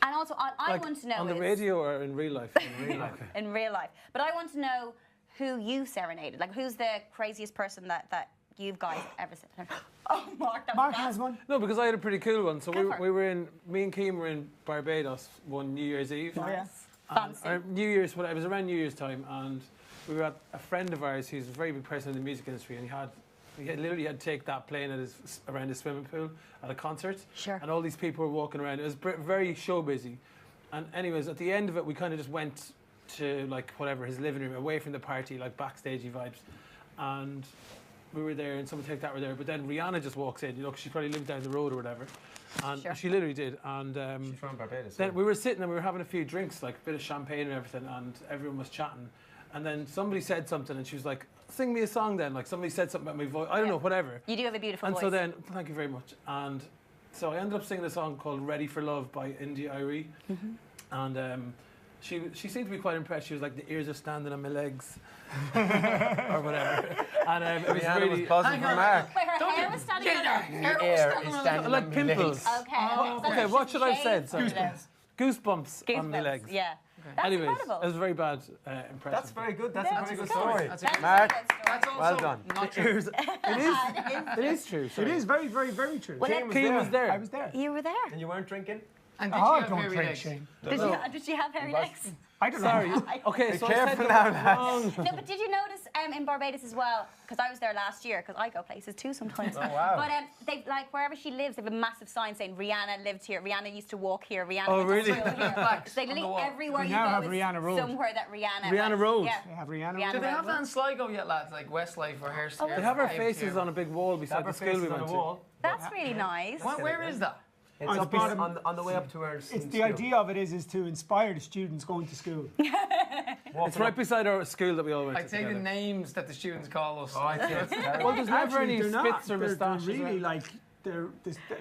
And also, I Like, want to know on the is, radio or in real life? In real life. in real life. But I want to know who you serenaded. Like, who's the craziest person that you guys ever said? Oh, Mark, that was Mark fast. has one. No, because I had a pretty cool one. So Go for it. we were in, me and Keem were in Barbados one New Year's Eve. Oh, yeah. Fancy. Or New Year's, it was around New Year's time, and we were at a friend of ours who's a very big person in the music industry, and he literally had to take that plane around his swimming pool at a concert. Sure. And all these people were walking around. It was very show busy. And anyways, at the end of it, we kind of just went to like whatever his living room, away from the party, like backstagey vibes. And we were there and some of Take That were there, but then Rihanna just walks in, you know, 'cause she probably lived down the road or whatever. And Sure. she literally did. And She's from Barbados. then we were sitting and we were having a few drinks, like a bit of champagne and everything, and everyone was chatting. And then somebody said something and she was like, sing me a song then. Like somebody said something about my voice. I don't know, whatever. You do have a beautiful And voice. so then, thank you very much. And so I ended up singing a song called Ready for Love by India Irie. And she seemed to be quite impressed. She was like, the ears are standing on my legs. or whatever. And it was really... was buzzing for Mark. Wait, her hair was standing on The air is standing like on my pimples. legs. Okay. Okay, what should I say? Sorry. Goosebumps. Goosebumps on my legs. Yeah. That's Anyways, incredible. it was a very bad impression. That's very good. That's Yeah, a very good that's story. That's That's Mark, a good story. That's also well done. not true. It is true. It Sorry. is very, very, very true. Well, Keane was there. I was there. You were there. And you weren't drinking? And did Oh, you I have don't hairy drink, legs? Shane. Did she have hairy legs? I don't know. Sorry. Okay, Be so I said careful the now, lads. wrong. No, but did you notice in Barbados as well? Because I was there last year. Because I go places too sometimes. Oh, wow. But they like wherever she lives, they have a massive sign saying Rihanna lived here. Rihanna used to walk here. Rihanna. Oh, went to really? school here. Flags So they on the literally wall. everywhere They you now go have is Rihanna Road. somewhere that Rihanna. Rihanna went. Road. Yeah. They have Rihanna. Rihanna Do they have Road. that in Sligo yet, lads? Like Westlife or Hairstyle? They have our faces on a big wall beside the school we went to. That's really nice. Where is that? It's On the up bottom. on the way up to our It's school. the idea of it is to inspire the students going to school. It's right beside our school that we all went I to take the together. names that the students call us. Oh, I see. It's terrible. Well, there's never Actually, any they're not. spits or They're moustaches. really around. like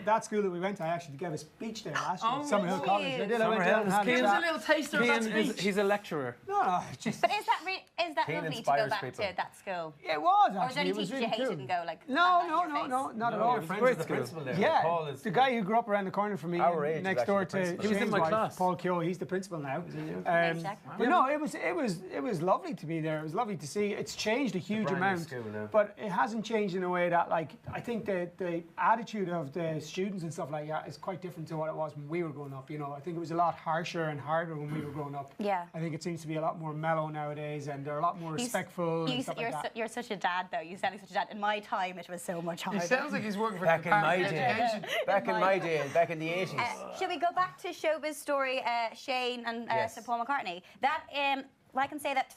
that school that we went to. I actually gave a speech there last year. Oh, Summerhill really? College. I did. I went down and had a Give us a chat. little taster of that Keane is, speech. he's a lecturer. No, just But is that Keen lovely to go inspires back people. to that school? it was Or was there actually. any It was teachers really you hated cool. and go like? No, "Bang no, that in no, your no, face"? not at No, all. you're friends great with the school. principal there. Yeah, Paul is the guy who grew up around the corner from me, Our age is next actually door the to principal. He was in Shane's my wife, class. Paul Keogh. He's the principal now. Nice check. But no, it was lovely to be there. It was lovely to see. It's changed a huge brand new amount, school now. but it hasn't changed in a way that, like, I think the attitude of the students and stuff like that is quite different to what it was when we were growing up. You know, I think it was a lot harsher and harder when we were growing up. Yeah. I think it seems to be a lot more mellow nowadays, and they're a lot more respectful and stuff like that. You're such a dad, though. You sound like such a dad. In my time, it was so much He harder. sounds like he's working for Back the in my Department of day. Education. back in my day, back in the 80s. Shall we go back to showbiz story, Shane and Yes. Sir Paul McCartney? That well, I can say that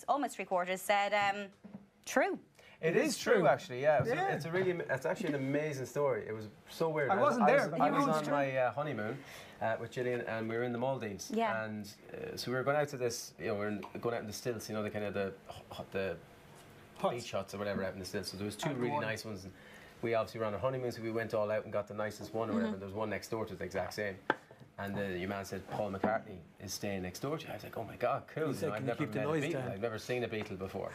almost three quarters said true. It is true, actually. Yeah, Yeah. it's actually an amazing story. It was so weird. I wasn't there, but I you know was it's on true. my honeymoon with Gillian, and we were in the Maldives. Yeah. And so we were going out to this. You know, going out in the stilts. You know, the kind of the Huts. beach huts or whatever out in the stilts. So there was two Out in the really water. nice ones. And we obviously were on our honeymoon, so we went all out and got the nicest one or whatever. And there was one next door to the exact same. And your man said, Paul McCartney is staying next door to you. I was like, oh my God, cool. He said, I've "Can you never keep the met a noise Beatle. down?" I've never seen a Beatle before.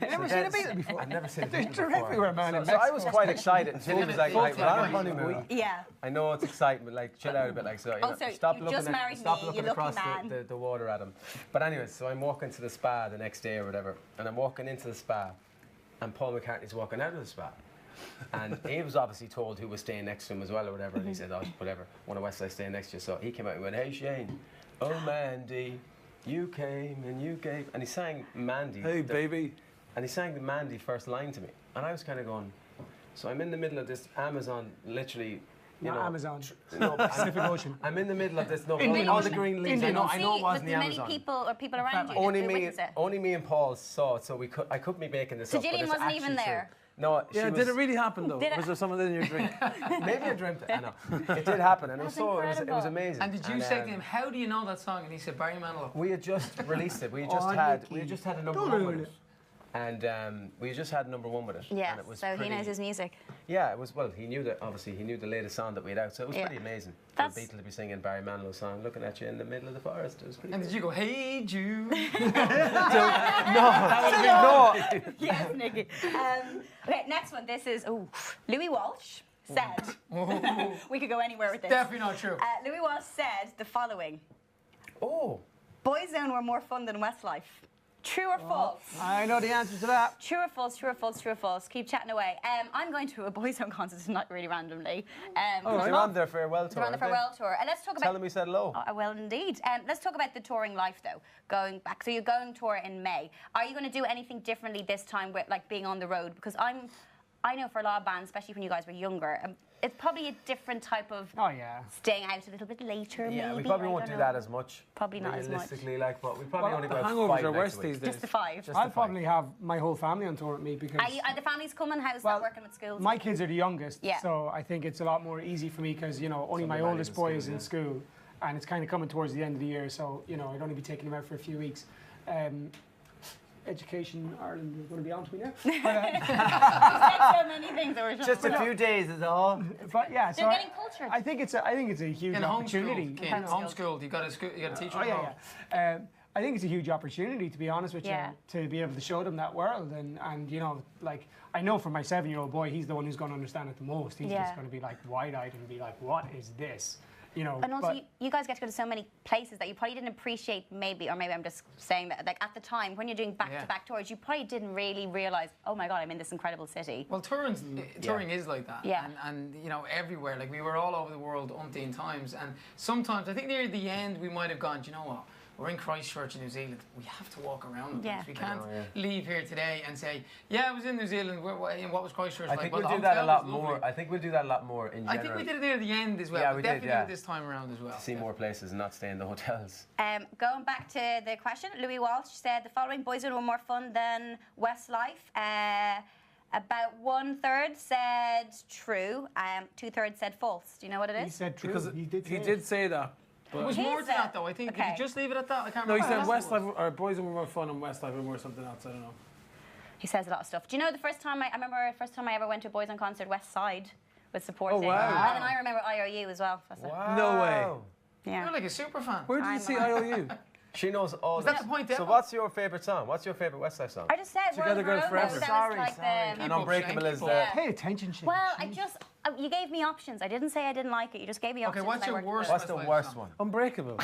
I've never seen a Beatle before. I've never seen a They're Beatle before. everywhere, man. in So I was Mexico. quite excited until he was like, Both right, we're on a like honeymoon. Yeah. I know it's exciting, but like chill out a bit. Like, so, you know, Also, stop you looking, just married stop me, looking you lucky across man. the water at him. But anyway, so I'm walking to the spa the next day or whatever, and I'm walking into the spa, and Paul McCartney's walking out of the spa. And he was obviously told who was staying next to him as well or whatever, and he said, oh, whatever, one of Westlife staying next to you. So he came out and went, hey Shane, oh Mandy, you came and you gave, and he sang Mandy. Hey, baby. And he sang the Mandy first line to me. And I was kind of going, so I'm in the middle of this Amazon, literally, you Not know. Amazon. No, Pacific Ocean. I'm in the middle of this, no, Indian all the Ocean. green leaves. Indian I know it See, wasn't with the many Amazon. people around you. Only that me, witness it. only me and Paul saw it, so I couldn't be making this So up. but Gillian it's wasn't even actually there? true. No, she Yeah, was, did it really happen though? Did it- Was there something in your drink? Maybe I dreamt it. I know. It did happen, and it was That's so it was incredible. amazing. And did you say to him, how do you know that song? And he said, Barry Manilow. We had just released it. We had just had a number Don't one ruin with it. And we just had number one with it. Yeah, and it was so he pretty, knows his music. Yeah, it was, well, he knew that, obviously, he knew the latest song that we had out, so it was Yeah. pretty amazing. For That's- a Beatle to be singing Barry Manilow's song, looking at you in the middle of the forest, it was pretty And did you go, hey Jude? No, Yes, Nicky. Okay, next one. This is Louis Walsh said. We could go anywhere with this. Definitely not true. Louis Walsh said the following: Oh, Boyzone were more fun than Westlife. True or false? I know the answer to that. True or false? True or false? True or false? Keep chatting away. I'm going to a Boyzone concert tonight, really randomly. they're on their farewell tour. They're on the aren't they? farewell tour, and let's talk about. Tell them we said hello. Well, indeed. Let's talk about the touring life, though. Going back, so you're going tour in May. Are you going to do anything differently this time with like being on the road? Because I know for a lot of bands, especially when you guys were younger, it's probably a different type of staying out a little bit later. Yeah, maybe. we probably won't do that as much. Probably not as much. Realistically, like, but we probably only go out hangovers 5 are nights worse a week. these days. Just the 5. I'll probably have my whole family on tour with me because... Are the families coming? How's that working with schools? My kids are the youngest, so I think it's a lot more easy for me because, you know, only my oldest boy is in school and it's kind of coming towards the end of the year, so, you know, I'd only be taking him out for a few weeks. Education Ireland is going to be on to me now. So many things. Just a few days is all. But yeah, so they're getting cultured. I think it's a huge opportunity. Homeschooled, you've got a teacher. I think it's a huge opportunity, to be honest with you, to be able to show them that world. And you know, like, I know for my 7-year-old boy, he's the one who's going to understand it the most. He's just going to be like wide-eyed and be like, what is this? You know, and also, you guys get to go to so many places that you probably didn't appreciate, or maybe I'm just saying that, like, at the time when you're doing back-to-back tours, you probably didn't really realise, oh my God, I'm in this incredible city. Well, touring is like that. And you know, everywhere. Like, we were all over the world umpteen times, and sometimes, I think near the end, we might have gone, do you know what? We're in Christchurch in New Zealand. We have to walk around. We can't leave here today and say, I was in New Zealand. What was Christchurch like? I think we'll do that a lot more. I think we'll do that a lot more in general. I think we did it near the end as well. Yeah, we definitely did, did it this time around as well. To see more places and not stay in the hotels. Going back to the question, Louis Walsh said the following boys were more fun than Westlife. About 1/3 said true. 2/3 said false. Do you know what it is? He said true. Because he did say that. It was more to that, though. I think. Did you just leave it at that? I can't remember. No, he said Westlife, or boys were more fun and Westlife were more something else. I don't know. He says a lot of stuff. Do you know the first time I remember the first time I ever went to a Boys on concert, West Side, with supporting. Oh, wow. And then I remember IOU as well. Wow. No way. Yeah. You're like a super fan. Where did you see IOU? She knows all. Is that the point? So what's your favourite song? What's your favourite Westlife song? I just said Together Girls Forever. Sorry. And Unbreakable is the... Pay attention, Shane. Well, you gave me options. I didn't say I didn't like it. You just gave me options. Okay, what's your worst? What's the worst one? Unbreakable.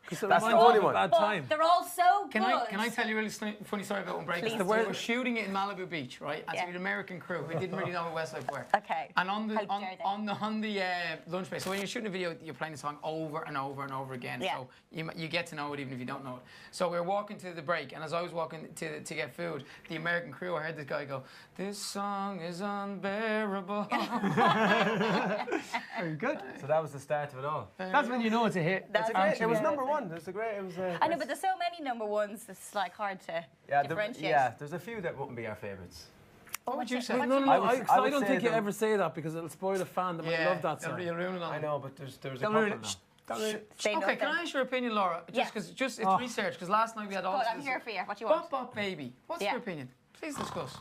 That's the only one. Bad time. They're all so good. Can I tell you a really funny story about Unbreakable? We were shooting it in Malibu Beach, right? And so we had an American crew who didn't really know who Westlife were. Okay. And on the lunch break, so when you're shooting a video, you're playing the song over and over and over again. Yeah. So you get to know it even if you don't know it. So we were walking to the break, and as I was walking to get food, the American crew, I heard this guy go, "This song is unbearable." Very good. So that was the start of it all. That's when you know it's a hit. It was number one. It was I know, but there's so many number ones. It's like hard to differentiate. There's a few that wouldn't be our favourites. What would you say? No, I don't think you ever say that because it'll spoil a fan that might love that song. I know, but there's a couple now. Okay, can I ask your opinion, Laura? Just it's research, because last night we had all. I'm here for you. What do you want? Bop Bop Baby. What's your opinion? Please discuss.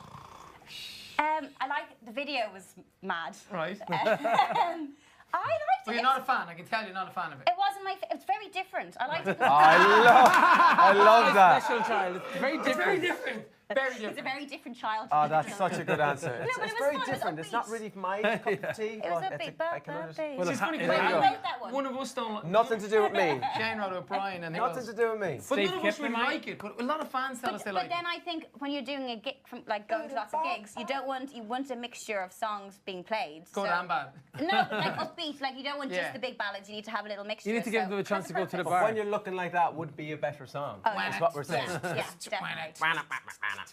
I like the video was mad. Right. I liked it. Well, you're not a fan. I can tell you're not a fan of it. It wasn't my. It's very different. I liked it. I love that. Special child. It's very different. Very different. Very different. It's a very different child. Oh, that's such a good answer. But It's it was very fun. different. It's not really my cup of tea. It was a big I can understand. Well, it's funny I because wrote that one. one of us don't. Nothing to do with me. Jane wrote it, Brian, and Nothing to do with me. But none of us really like it. But a lot of fans tell us they like it. But then I think when you're doing a gig, from like going to lots of gigs, you want a mixture of songs being played. Good and bad. No, but like upbeat. Like you don't want just the big ballads. You need to have a little mixture. You need to give them a chance to go to the But bar. when you're looking like that, would be a better song. That's what we're saying. Yeah, definitely.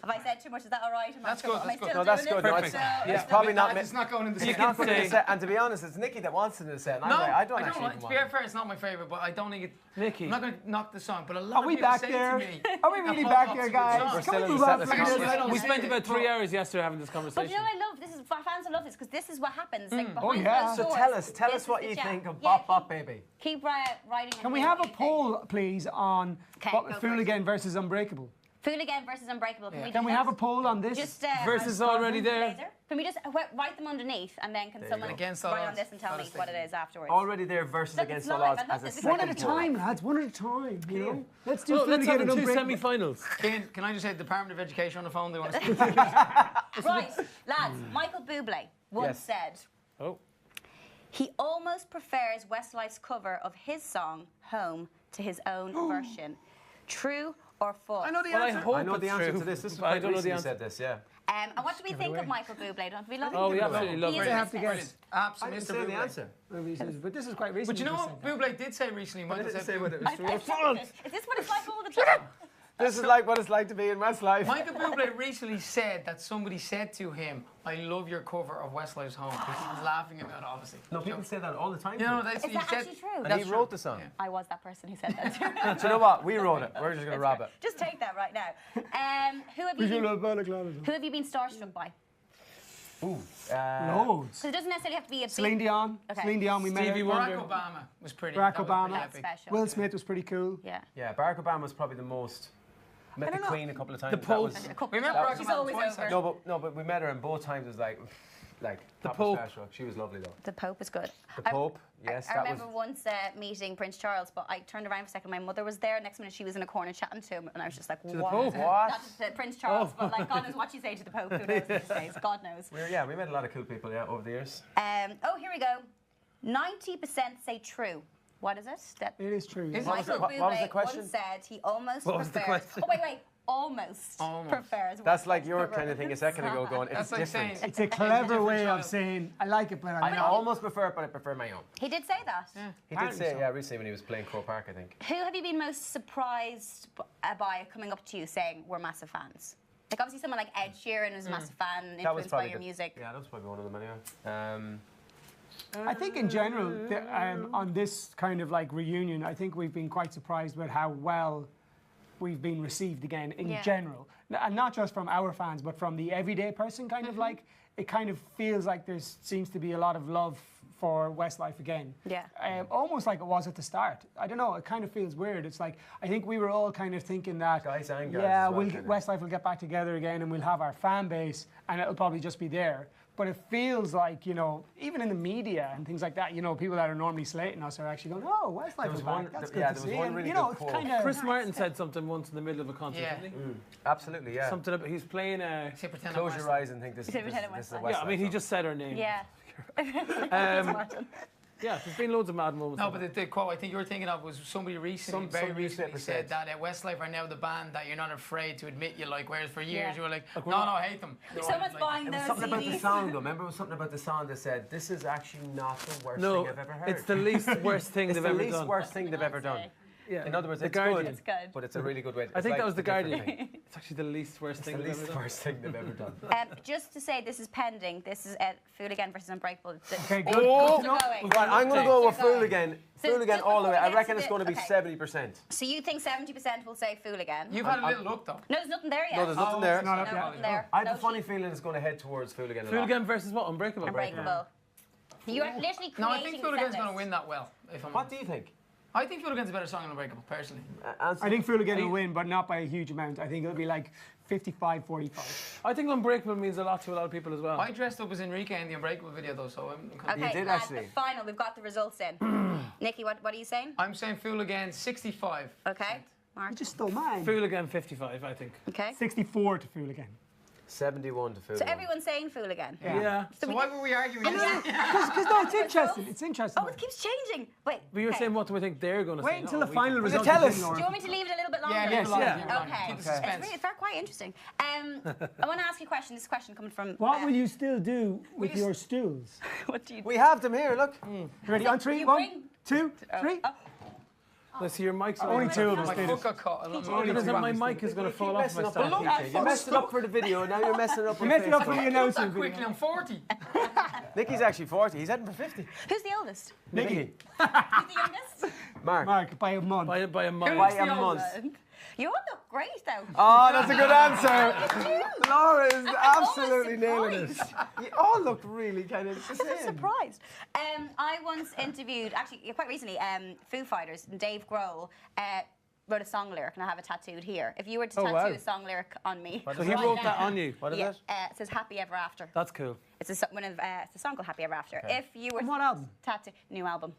Have I said too much? Is that all right? That's good. That's good. No, that's good. No, it's probably not. It's not going in the set. It's not going in the set. And to be honest, it's Nikki that wants it in the set. And I don't actually like. To be fair, it's not my favourite, but I don't think it. Nikki. I'm not going to knock the song, but a lot Are we of people back say there? to me. Are we really back there, guys? We're Can still we in move the on set from list. this? We spent about 3 hours yesterday having this conversation. But you know what I love? This is fans will love this because this is what happens. Like Oh, behind yeah. closed So doors, tell this us what is you the chat. think of Yeah, Bop Bop Baby. Keep writing. Can we have a poll, please, on Fool Again versus Unbreakable? Fool Again versus Unbreakable. Can we have a poll on this? Just Versus already there. laser? Can we just write them underneath and then can someone Against all write on odds. this and tell me what it is afterwards? Already there versus Look, against it's all live. odds I love as a this. One at a second poll. time, lads. One at a time. You know. Let's do So Fool let's Again have and two Unbreakable. semi-finals. Can I just say the Department of Education on the phone? They want to speak. Right, lads. Michael Bublé once said, Oh. he almost prefers Westlife's cover of his song "Home" to his own version. True or false? I know the Well, answer. I I know hope the it's answer true, to this. This is but I quite don't know the recently answer. said this, yeah. And what do we think of Michael Bublé? Don't we love him? Oh, we absolutely love He him. is a have to business. guess. I Absolutely, didn't Mr. say the Bublé. answer. But this is quite recent. But you know what Bublé did say recently? I Michael didn't said say whether it I was true or said false. this. Is this what it's like all the time? This is like what it's like to be in Westlife. Michael Bublé recently said that somebody said to him, "I love your cover of Westlife's Home." He was laughing about it, obviously. No, people say that all the time. You know, Is that actually true? And he wrote the song. Yeah. I was that person who said that. Do you know what? We wrote it. We're just going to rob it. Just take that right now. Who have you been starstruck by? Ooh. Loads. So it doesn't necessarily have to be a big... Celine Dion. Okay. Celine Dion, we met Stevie her. Wonder. Barack Obama was pretty. Barack that was Obama. pretty That's epic. special. Will Smith was pretty cool. Yeah. Yeah, Barack Obama was probably the most. Met the Queen a couple of times. The Pope. We met That Barack She's Obama always twice. over. No, but we met her and both times it was like The top Pope. starstruck. She was lovely though. The Pope is good. The Pope, yes, I that remember was. once meeting Prince Charles, but I turned around for a second. My mother was there. Next minute, she was in a corner chatting to him, and I was just like, "What?" the Pope? What? Not just Prince Charles, but like God knows what you say to the Pope. Who knows these days? God knows. We met a lot of cool people, yeah, over the years. Oh, here we go. 90% say true. What is it? That It is true. Is it? Michael what was the Bublé question? once said he almost What was the prefers. question? Oh wait. Almost prefers. That's like Westlife your over kind of thing a second ago going, it's That's like different. saying It's a clever different way of child. saying, I like it, but I almost prefer it, but I prefer my own. He did say that. Yeah. He did Apparently say, so. yeah, recently when he was playing Crow Park, I think. Who have you been most surprised by coming up to you saying we're massive fans? Like obviously someone like Ed Sheeran is a massive fan, influenced by your music. Yeah, that was probably one of them anyway. I think in general, on this kind of like reunion, I think we've been quite surprised with how well we've been received again in general. And not just from our fans, but from the everyday person kind of like, it kind of feels like there seems to be a lot of love for Westlife again. Yeah. Almost like it was at the start. I don't know, it kind of feels weird. It's like, I think we were all kind of thinking that, Guys and girls yeah, as well, kind of. Westlife will get back together again and we'll have our fan base and it'll probably just be there. But it feels like, you know, even in the media and things like that, you know, people that are normally slating us are actually going, oh, Westlife is back. That's good to see. And, really you know, good it's quote. kind of... Chris Martin said something once in the middle of a concert, Yeah. didn't he? Absolutely, yeah. Something about he's playing Say pretend Close I'm your Westlife. eyes and think this is pretend a I'm Westlife. Westlife. Yeah, I mean, he song. just said her name. Yeah. Yeah, there's been loads of mad moments. No, like but the quote I think you were thinking of was somebody recently, very recently said that Westlife are now the band that you're not afraid to admit you like, whereas for years you were like, no, I hate them. Someone's buying It those was something about the CDs. song though. Remember it was something about the song that said, this is actually not the worst no, thing I've ever heard. it's the least worst thing It's they've the ever least done. worst thing they've ever done. Yeah. In other words, The it's Guardian. good, It's good. but it's a really good way. I think that was the Guardian. Guardian. It's actually the least worst It's thing the they've ever least done. worst thing they've ever done. Just to say, this is pending. This is Fool Again versus Unbreakable. Okay, good. Oh, Good to know. right, I'm going to go with Keep going. Fool Again. So Fool Again just all the way. before we I get reckon to it's going to be okay. 70%. So you think 70% will say Fool Again? You've had a little look though. No, there's nothing there yet. No, there's nothing there. It's not up No, yet. nothing there. I have No a funny cheat. feeling it's going to head towards Fool Again a Fool lot. Again versus what? Unbreakable. Unbreakable. You're literally creating No, I think Fool Again's the going to set win that well. If I'm What do you think? I think Fool Again's a better song than Unbreakable, personally. I think Fool Again will win, but not by a huge amount. I think it'll be like 55-45. I think Unbreakable means a lot to a lot of people as well. I dressed up as Enrique in the Unbreakable video though, so I'm kind Okay, You did lads, actually. the final. We've got the results in. Nikki, what are you saying? I'm saying Fool Again 65. Okay. Mark. You just stole mine. Fool Again 55, I think. Okay. 64 to Fool Again. 71 to Fool So Again. everyone's saying Fool Again. Yeah. So why were we arguing? Because no, it's interesting. It's interesting. Oh, it keeps changing. Wait. But you were okay. saying what do we think they're going to say? Wait until the we final can- result tell is us. in, Do Laura. you want me to leave it a little bit longer? Yeah, Yes, leave it yeah. alone, leave it alone. Okay. Keep the It's suspense. really, they're quite interesting. I want to ask you a question. This question coming from. What will you still do with just- your stools? What do you? We have them here, look. Ready? On three. You One, bring- 2, 3. Let's see your mic's Only two of us My did foot it. got caught. My mic is going to fall off my Messing up stand. on the PK. You messed it up for the video, now you're messing it up on You messed it up for Facebook. the Not announcement that quickly, video. I'm 40. Nicky's actually 40. He's heading for 50. Who's the oldest? Nicky. Who's the youngest? Mark. Mark, by a month. By a month. By Who's a the month. You all look great though. Oh, that's a good answer. Laura is absolutely nailing it. surprised. You all looked really kind of the I'm same. surprised. I once interviewed, actually quite recently, Foo Fighters, and Dave Grohl wrote a song lyric, and I have it tattooed here. If you were to Oh, tattoo wow. a song lyric on me, So he wrote that on you. What is yeah, it? it says "Happy Ever After." That's cool. It's a song called "Happy Ever After." Okay. If you were On what album? tattoo new album.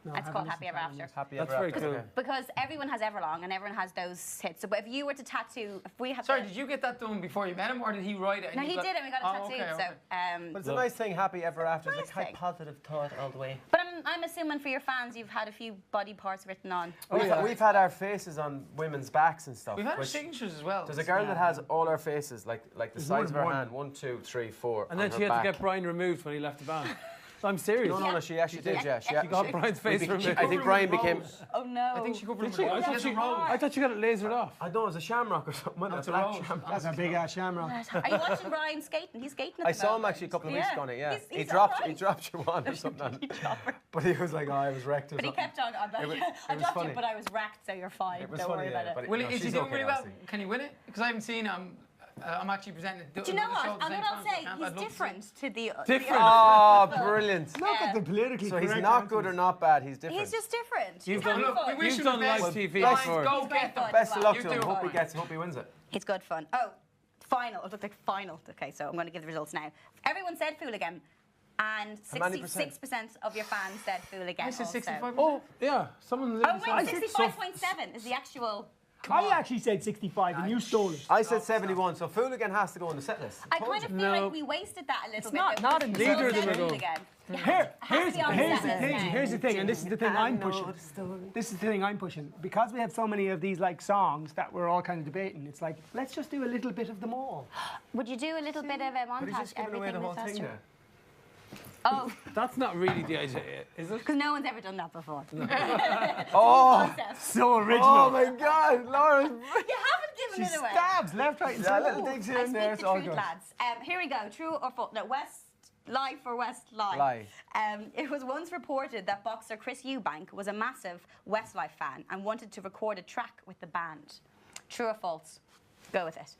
No, I It's haven't called listened Happy to Ever that After. Happy That's ever very after. cool. Okay. Because everyone has Everlong and everyone has those hits. So, but if you were to tattoo, if we had Sorry, the, did you get that done before you met him, or did he write it? and no, you he did it. We got it Oh, tattooed. okay, okay. So, But it's a nice thing, happy ever after. It's Nice a kind thing. of positive thought all the way. but I'm assuming for your fans, you've had a few body parts written on. We've had our faces on women's backs and stuff. We've had our which- signatures as well. There's a girl that has all our faces, like the There's size of more her than hand, 1, 2, 3, 4. And then on she her had to back. get Brian removed when he left the band. I'm serious. No, she actually did, yeah. She got Brian's face removed. I think Brian became... Oh no. I think she covered Did she? I thought she got it lasered off. I don't know, it was a shamrock or something. That's a a black rose. shamrock. That's a big ass shamrock. Are you watching Brian skating? He's skating at I the saw him moment. actually a couple of weeks ago on it, yeah. He's He dropped your one or something. But he was like, oh, I was wrecked or But he something. kept on. I dropped you, but I was wracked, so you're fine. It was Don't funny, worry about it. Well, no, is he she's doing okay, really well? obviously. Can he win it? Because I haven't seen him. I'm actually presenting. Do you know what? And what I'll say, he's different to the. Different? Oh, brilliant. Look at the politically So he's correct not answers. good or not bad, he's different. He's just different. You've He's done, having fun. we wish you've him done the live best. TV Brian, before. go He's get them. great Best of luck You to him. do Hope he wins it. He's good fun. Oh, final. It looked like final. Okay, so I'm going to give the results now. Everyone said Fooligan, and 66% of your fans said Fooligan. I said also. 65%. Oh, yeah. Someone Oh wait, said 65.7 is the actual. I actually said 65 and you stole it. I said 71, so Fooligan has to go on the set list. I kind of feel like we wasted that a little bit. not- not in because neither we of them said are going. Fooligan. Here's the thing, and this is the thing I'm pushing. This is the thing I'm pushing. Because we have so many of these like songs that we're all kind of debating, it's like, let's just do a little bit of them all. Would you do a little bit of a But he's montage? just giving away the whole thing there. Oh, That's not really the idea, is it? because no one's ever done that before. Oh, So original. oh my God, Laura. You haven't given She it away. stabs left, right, and Yeah, centre. little digs here I and there, speak it's the all truth, good. lads. Here we go. True or false? No, Westlife or Westlife. Lie. It was once reported that boxer Chris Eubank was a massive Westlife fan and wanted to record a track with the band. True or false? Go with it.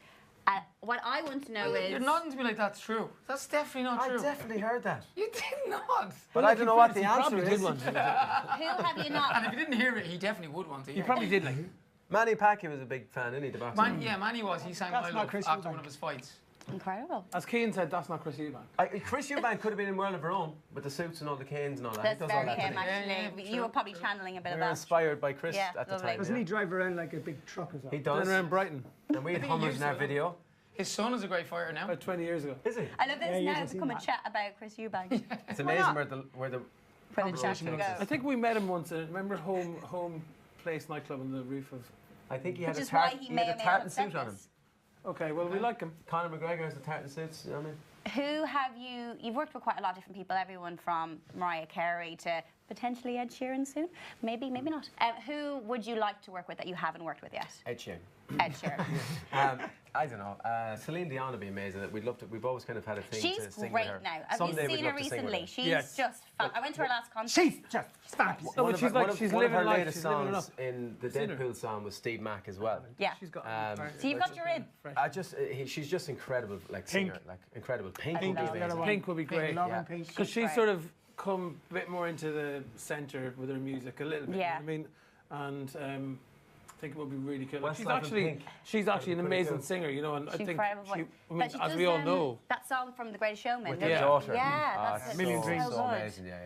What I want to know is... You're nodding to me like that's true. That's definitely not I true. definitely heard that. You did not. But I don't know what the answer Probably is. did one. Who have you not... And if you didn't hear it, he definitely would want to. You probably did, like. Manny Pacquiao was a big fan, isn't he? The boxer. Manny was. He sang That's My not Love Chris after Eubank. one of his fights. Incredible. As Keane said, that's not Chris Eubank. Chris Eubank could have been in World of Her Own with the suits and all the canes and all that. That's He does all very that, him, doesn't he? actually. Yeah, You true, were probably true. channeling a bit We of were that. inspired by Chris Yeah, at the lovely. time. Doesn't yeah. he drive around like a big truck as well? He Down does. around Brighton And we had think he Hummers used in our to. video. His son is a great fighter now. about 20 years ago. Is he? I love this Yeah, he now is, I've become a seen chat about Chris Eubank. It's amazing where the Where the chat conversation can goes. go. I think we met him once. Remember Home Place nightclub on the roof of. I think he had Which a is why tartan. he He may had or a may not tartan have said suit on him. this. Okay, well we like him. Conor McGregor has the tartan suits. You know what I mean? Who have you've worked with quite a lot of different people, everyone from Mariah Carey to potentially Ed Sheeran soon. Maybe not. Who would you like to work with that you haven't worked with yet? Ed Sheeran. Ed Sheeran. I don't know. Celine Dion would be amazing. We'd love to. We've always kind of had a thing She's to sing great with her. now. Have Someday you we'd seen her love to sing with recently? her. She's Yes. just I went to her last concert. She's just fabulous. No, One but of she's her- like one of- she's one of living her life. latest She's living it songs up. in the Seen her. Deadpool song was Steve Mack as well. Yeah. She's got. So you've got your in. She's just incredible, like singer, like incredible. Pink would be love amazing. Pink would be great. Love Yeah. and Pink. Because she's Right. sort of come a bit more into the centre with her music a little bit. Yeah. You know what I mean, and I think it would be really cool. Westlife She's and actually Pink. she's actually an That'd be pretty amazing cool. singer, you know, and I She's think incredible. she, I mean, But she as does, we all know, that song from The Greatest Showman. With don't their you? daughter. Yeah, Ah, that's it's Million so Dreams. good. So amazing, yeah.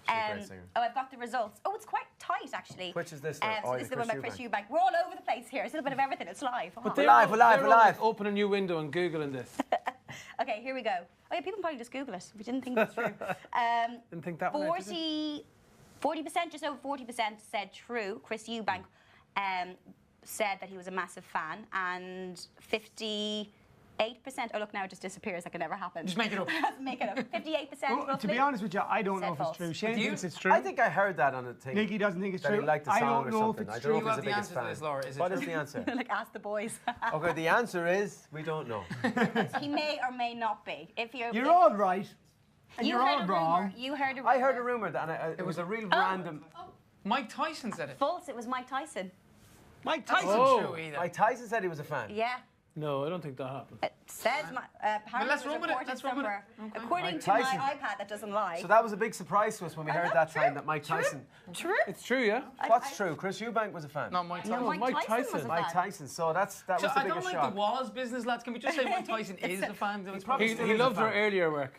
She's a great singer. Oh, I've got the results. Oh, it's quite tight actually. Which is this? So Oh, this is the Chris one by Chris Eubank. Eubank. We're all over the place here. It's a little bit of everything. It's live. but Oh. they're Alive, all- alive, they're all alive. like open a new window and googling this. Okay, here we go. Oh yeah, people probably just Google it. We didn't think that's true. Didn't think that one out, did you? 40%, just over 40% said true. Chris Eubank said that he was a massive fan, and 58%. Oh look, now it just disappears like it never happened. Just make it up. Make it up. 58%. Well, to roughly. be honest with you, I don't Said know if it's false. true. Shane Do you? thinks it's true. I think I heard that on a thing. Nicky doesn't think it's that true. he liked the I song don't or know something. if I it's don't know true. if he's the You have biggest the answer to fan. this, Laura. Is it What true? is the answer? Like ask the boys. Okay, the answer is we don't know. He may or may not be. If you're all right. And you you're heard all a rumor. wrong. You heard a rumor. I heard a rumor that and it was a real random. Mike Tyson said it. False. It was Mike Tyson. Mike That's Tyson. not true either. Mike Tyson said he was a fan. Yeah. No, I don't think that happened. It says apparently let's it was run with it, reported let's run with somewhere. it. Okay. According Mike to my Tyson. iPad that doesn't lie. So that was a big surprise to us when we heard that time that Mike Tyson. True. It's true, yeah. What's true? Chris Eubank was a fan. Not Mike No, Tyson. Mike Mike Tyson was Tyson. a Mike fan. Tyson. So that was So the I don't biggest like shock. the was business, lads. Can we just say Mike Tyson is a fan? probably He loved her earlier work.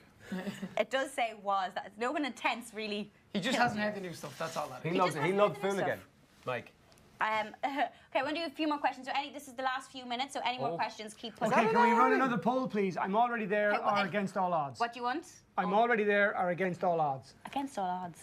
It does say was. That's no one intense really. He just hasn't heard the new stuff. That's all that He is. loved just it. He hasn't loved heard the new Fooligan. stuff. Mike. Okay, I want to do a few more questions. So this is the last few minutes. So any more questions, keep putting. Okay, can we run another poll, please? I'm already there Okay, well, or against all odds. What do you want? I'm already there or against all odds. Against all odds.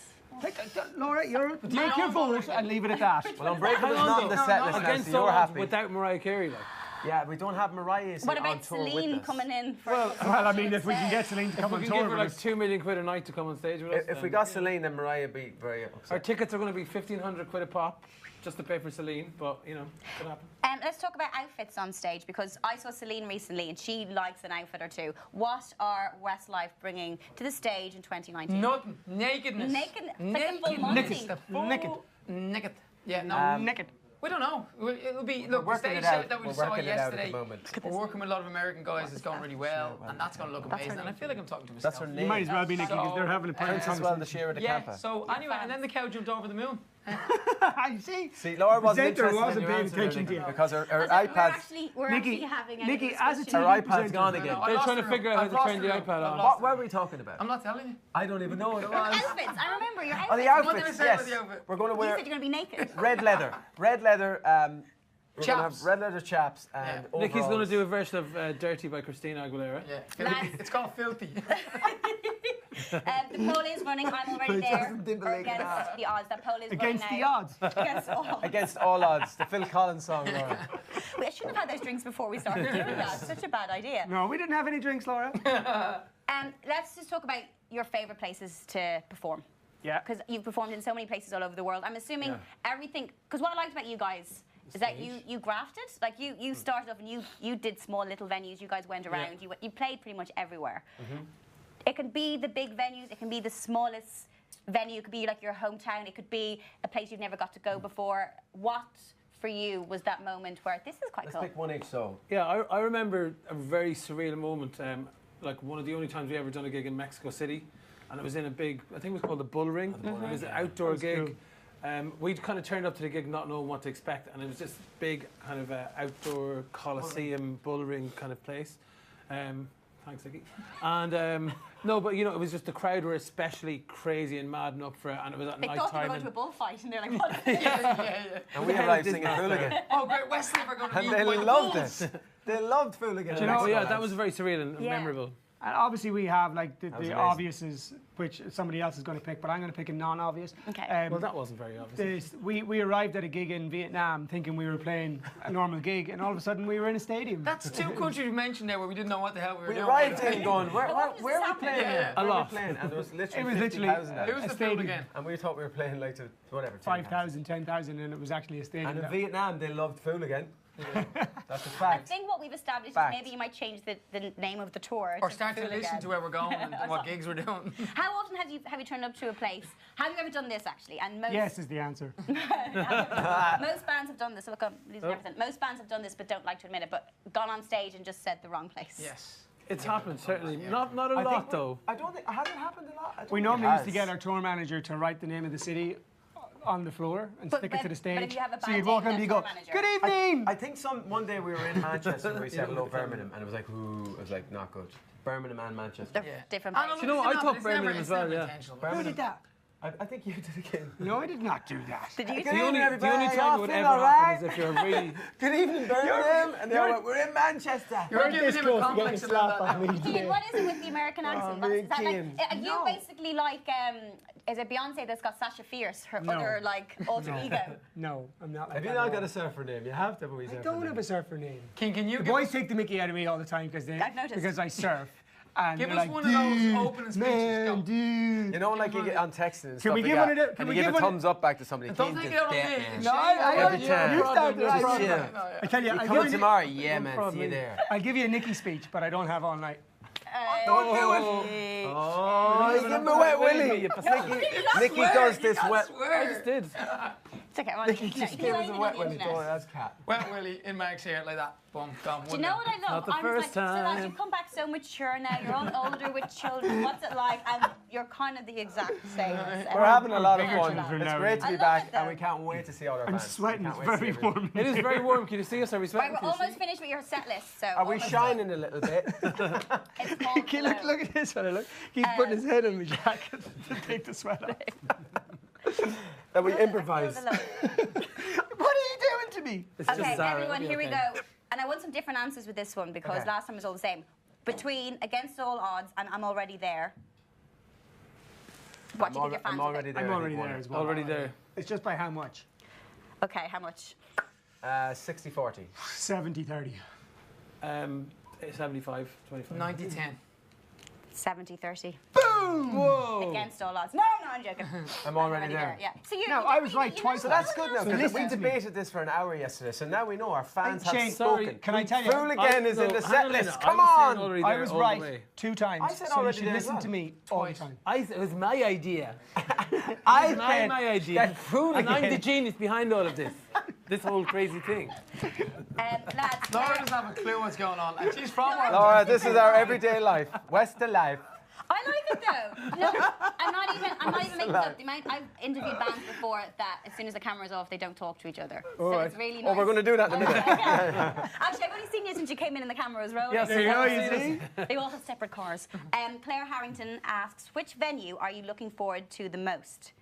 Laura, make your vote and leave it at that. Well, Unbreakable's not on the set list now, Against so you're all odds happy. without Mariah Carey, like. Yeah, we don't have Mariah What on about tour with Celine us. coming in? For Well, I mean, if we can get Celine to come on We tour give her with like us. £2 million a night to come on stage with us. If we got Celine, then Mariah would be very upset. Our tickets are going to be £1,500 a pop, just to pay for Celine, but you know, it could happen. Let's talk about outfits on stage, because I saw Celine recently and she likes an outfit or two. What are Westlife bringing to the stage in 2019? Nothing. Nakedness. Naked. Like a full Monty. Naked. Yeah, no. Naked. We don't know. It'll be, We're look, the working stage it out. set that we We're saw working it out at the yesterday, moment. we're working with a lot of American guys. It's going really well, and that's going to look amazing. And I feel like I'm talking to myself. That's her name. You might as well be Nikki because they're having a parent Princess well the share of the Yeah, camper. so anyway, and then the cow jumped over the moon. You see? See, Laura wasn't Presenter interested wasn't in your paying answer attention to you. because her We're iPad's... actually having a Nikki, discussion. as a Her TV iPad's presenter, gone No, again. I They're lost trying to the figure room. out I've how to lost turn the room. iPad I've on. lost What the were we talking about? I'm not telling you. I don't even know what it was. Outfits. I remember your outfits. Oh, the What did I outfits, say yes. about the outfit? We're going to You wear said you're going to be naked. red leather. Red leather. We're going to Chaps. have red leather chaps and Nikki's going to overalls. do a version of Dirty by Christina Aguilera. Yeah. Lads. It's called Filthy. The poll is running. I'm already there. Justin Timberlake Against that. the odds. That poll is against running the now. odds. Against all. Against all odds. The Phil Collins song, Laura. Wait, I shouldn't have had those drinks before we started doing that. Such a bad idea. No, we didn't have any drinks, Laura. Let's just talk about your favourite places to perform. Yeah. Because you've performed in so many places all over the world. I'm assuming everything. Because what I liked about you guys is that you grafted. Like you started off and you did small little venues. You guys went around. You played pretty much everywhere. It can be the big venues. It can be the smallest venue. It could be like your hometown. It could be a place you've never got to go before. What for you was that moment where this is quite Let's cool? pick one each, so. Yeah, I remember a very surreal moment. Like one of the only times we ever done a gig in Mexico City, and it was in a big, I think it was called the Bull Ring. It was an outdoor gig. We'd kind of turned up to the gig not knowing what to expect, and it was this big kind of outdoor Coliseum bull ring kind of place. Thanks, Vicky. And no, but you know, it was just the crowd were especially crazy and mad and up for it, and it was at They night thought they were time. going to a bullfight, and they're like, "What?" And we arrived singing Fooligan. Oh, great. Westlife are going to be And they by the loved Bulls. it. They loved Fooligan. Do you know- Oh yeah, that was very surreal and memorable. And obviously we have like the amazing. obvious is which somebody else is going to pick, but I'm going to pick a non-obvious. Okay. Well, that wasn't very obvious. We arrived at a gig in Vietnam thinking we were playing a normal gig, and all of a sudden we were in a stadium. That's two countries you mentioned there where we didn't know what the hell we were We doing. arrived in going, where are we happening? playing? Yeah. Where A are we lot. playing? And there was literally It was literally 50,000 Who's there. the a film stadium. again? And we thought we were playing like to whatever. 5,000, 10,000, and it was actually a stadium. And in that- Vietnam, they loved Fooligan. That's a I fact. think what we've established Fact. is maybe you might change the name of the tour. Or start to listen Fooligan. to where we're going and what gigs we're doing. How often have you turned up to a place? Have you ever done this actually? And most Yes is the answer. most bands have done this. So look, I'm losing everything. Most bands have done this, but don't like to admit it. But gone on stage and just said the wrong place. Yes. It's happened certainly, not a I lot think though. I don't think has it happened a lot. I don't We think normally it used to has. get our tour manager to write the name of the city on the floor and stick it to the stage. But if you have a so bad you'd day walk with in and a you tour go, manager. "Good evening." I think one day we were in Manchester and we said hello Birmingham and it was like, ooh, it was like not good. Birmingham and Manchester. They're Yeah. different I places. don't You know, I it's thought it's Birmingham never- as well, it's never yeah. intentional. Who did that? I think you did it again. No, I did not do that. Did you? Good The only evening, time it everybody. would Y'all ever feel happen alright? is if you're really. Good evening, Birmingham. And they all went, we're in Manchester. You're giving him a complex about that. Ian, what is it with the American accent? What is that like? Ian. Are you No. basically like, is it Beyonce that's got Sasha Fierce, her No. other like alter ego? No, I'm not like Have you that not at got all. a surfer name? You have to have a wee I surfer don't name. have a surfer name. Can you The give boys us, take the mickey out of me all the time I've noticed. because I surf. And give they're us like, one of those "Dude, opening speeches? man, Go. dude. You know, like you get on text and Can stuff we like give that, one of the- can and we you give give a one of- thumbs up back to somebody. Don't Keane take just it out on dead, me. man. No, I Every you time. started. Just I, chill. I tell you, You I'll coming give you, tomorrow? Yeah, man. See you there. I'll give you a Nicky speech, but I don't have all night. Don't do it. Oh, you give him a wet willy. Nicky does this wet. I just did. It's okay. Nicky just gave us a wet willy. Oh, that's cat. Wet Willie in Mike's hair like that. Boom, gone. Do you know what I love? Not the I'm first like, so lads, time. you've come back so mature now. You're all older with children. What's it like? And you're kind of the exact same. as We're having a lot of bigger fun. children It's now. great to I be love back, it, though. and we can't wait to see all our I'm bands. sweating. Can't It's wait to very see everything. warm. It is very warm. Can you see us? Are we Right, sweating? we're Can you almost see? finished with your set list. So Are we almost shining a little bit? done. It's small Okay, look, below. look at this fella. Look, he's putting his head on my jacket to take the sweat off. That we improvise. Below. What are you doing to me? It's Okay, just Zara. everyone, It'll be here we okay. go. And I want some different answers with this one because Okay. last time was all the same. Between Against All Odds and I'm Already There. What do you think your fans I'm will already pick? there. I'm I already think, there one. as well. Already there. It's just by how much? Okay, how much? 60-40. 70-30. 75-25. 90-10. 70-30. Boom! Whoa! Against all odds. No, I'm joking. I'm already there. Yeah. So you. No, I was right twice. So that's good now, So because listen we to me. debated this for an hour yesterday, so now we know our fans have Shane, spoken. can I tell you? Fooligan is in the set hang list. on, Come I was saying on! already I there was all the right way. 2 times. I said so you already should there as listen well. to me all the time. It was my idea. I My idea. that Fooligan. And I'm the genius behind all of this. This whole crazy thing. Lads. Laura doesn't have a clue what's going on, and she's from Laura, this is our everyday life. Westlife. I like it though. No, I'm not even making up. The amount I've interviewed bands before that as soon as the camera's off, they don't talk to each other. So Right. it's really nice. Oh, we're going to do that in a minute. Actually, I've only seen you since you came in and the camera was rolling. Yes, There you go, you see? They all have separate cars. Claire Harrington asks, which venue are you looking forward to the most?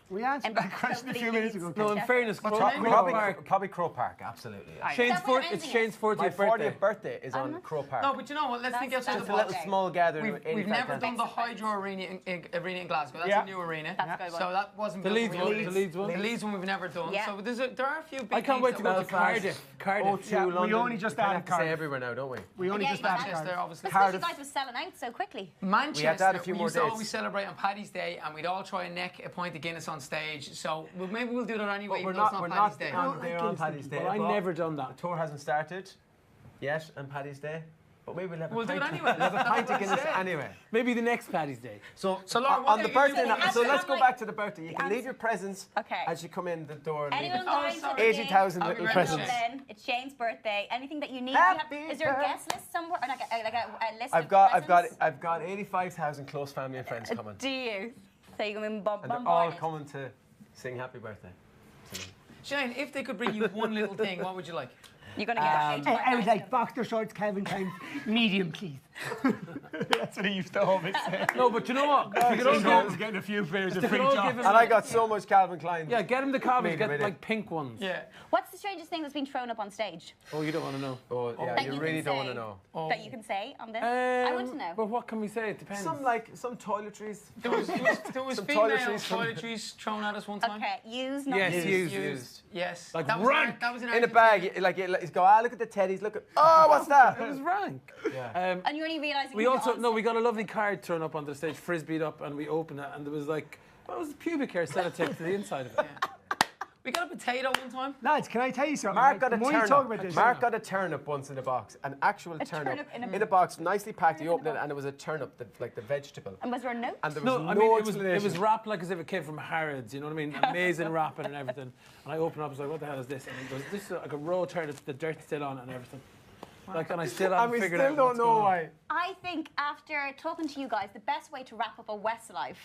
We answered And that question a few minutes ago. No, in fairness, What's Crow her name? Park. Probably Crow Park, absolutely. Shane's Is that what it's you're Shane's My 40th birthday. 40th birthday is on not- Crow Park. No, but you know what? Let's think outside Just the a little box. small gathering. with We've 85 never cans. done the Hydro Arena in Glasgow. That's Yeah. a new arena. That's a good one. So that wasn't The built Leeds for one. Leeds. The Leeds one. The Leeds one we've never done. Yeah. So there are a few big I can't wait to go to Belfast. Cardiff. Yeah, London. we only just We have added to say Cardiff. everywhere now, don't we? We only Yeah, just you added have. Manchester, Cardiff. obviously. Especially you guys were selling out so quickly. Manchester, a few we more used to dates. always celebrate on Paddy's Day, and we'd all try and neck a pint of Guinness on stage. So maybe we'll do that anyway, But even though it's not Paddy's Day. on there on Paddy's Day. Well, I but never done The that. tour hasn't started yet on Paddy's Day. But maybe we'll have a We'll do pint. it anyway. We'll have a That's pint what of I Guinness said. anyway. Maybe the next Paddy's Day. So, Laura, what on the are you birthday doing? night, so Answer let's on, go like, back to the birthday. You can answer- leave your presents Okay. as you come in the door. And leave Anyone it. Oh, going to sorry. the gig? 80,000 I'll be little ready. presents. Dublin, it's Shane's birthday. Anything that you need? Happy Is there a birthday. guest list somewhere, or like a list I've of got presents? 85,000 close family and friends coming, Do you? So you're going to be and they're all bombarded. coming to sing happy birthday. Shane, if they could bring you one little thing, what would you like? You're going to get I would like boxer shorts, Calvin Klein, medium, please. That's what he used to always say. No, but you know what? If you could all I was give, getting a few pairs of they free could all jobs. give him, And I got so much Calvin Klein. yeah, get him the Calvins, Made get with it. like pink ones. Yeah. What's the strangest thing that's been thrown up on stage Oh, you don't want to know. Oh, yeah, That you you really can don't want to say. know. that you can say on this? I want to know. But what can we say? It depends. Some toiletries. There was Some female toiletries from- toiletries thrown at us one time. Okay, use not Yes, use. used. Yes. Like that was rank. That was in In a Argentina. bag, you go, look at the teddies, look at, oh, what's that? It was rank. Yeah. And you're only realising We you're also on no, we got a lovely card thrown up onto the stage, frisbeed up, and we opened it, and there was like, what was the pubic hair sellotape to the inside of it? We got a potato one time. Lads, can I tell you something? Mark right? got a The more you talk about turnip. this, Mark got a turnip once in a box, an actual turnip turnip in a box, nicely packed. He opened it, and it was a turnip, like the vegetable. And was there a note? And there was No, no, I mean it explanation. was wrapped like as if it came from Harrods. You know what I mean? Amazing wrapping and everything. And I opened up, I was like, "What the hell is this?" And he goes, "This is like a raw turnip, the dirt's still on it and everything." Like, and I still and haven't we figured still out don't what's know going on. why. I think after talking to you guys, the best way to wrap up a Westlife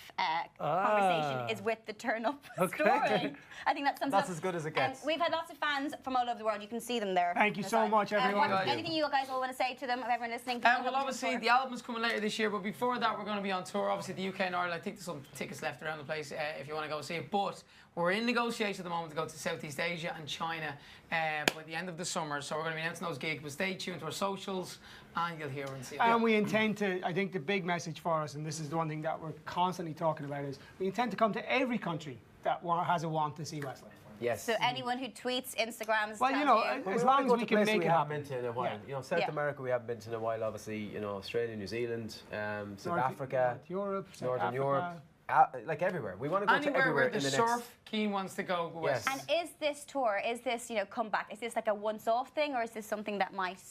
conversation is with the turn-up story. I think that sums That's up. as good as it gets. We've had lots of fans from all over the world. You can see them there. Thank you on the so side. much, everyone. Anything you guys all want to say to them, of everyone listening? Well, obviously, the album's coming later this year, but before that, we're going to be on tour. Obviously, the UK and Ireland. I think there's some tickets left around the place if you want to go see it. But we're in negotiation at the moment to go to Southeast Asia and China by the end of the summer. So we're going to be announcing those gigs. But stay tuned to our socials, and you'll hear and see it. And we intend to, I think the big message for us, and this is the one thing that we're constantly talking about, is we intend to come to every country that has a want to see Westlife. Yes. So anyone who tweets, Instagrams, Well, you know, as long as we can make it happen. Been to in a while. Yeah. You know, South Yeah. America we haven't been to in a while. Obviously, you know, Australia, New Zealand, South North- Africa, North Europe, South Northern Africa. Europe, like everywhere. We want to go to Anywhere everywhere where the in the surf next. keen wants to go west. Yes. And is this tour, is this, comeback, is this like a once-off thing, or is this something that might...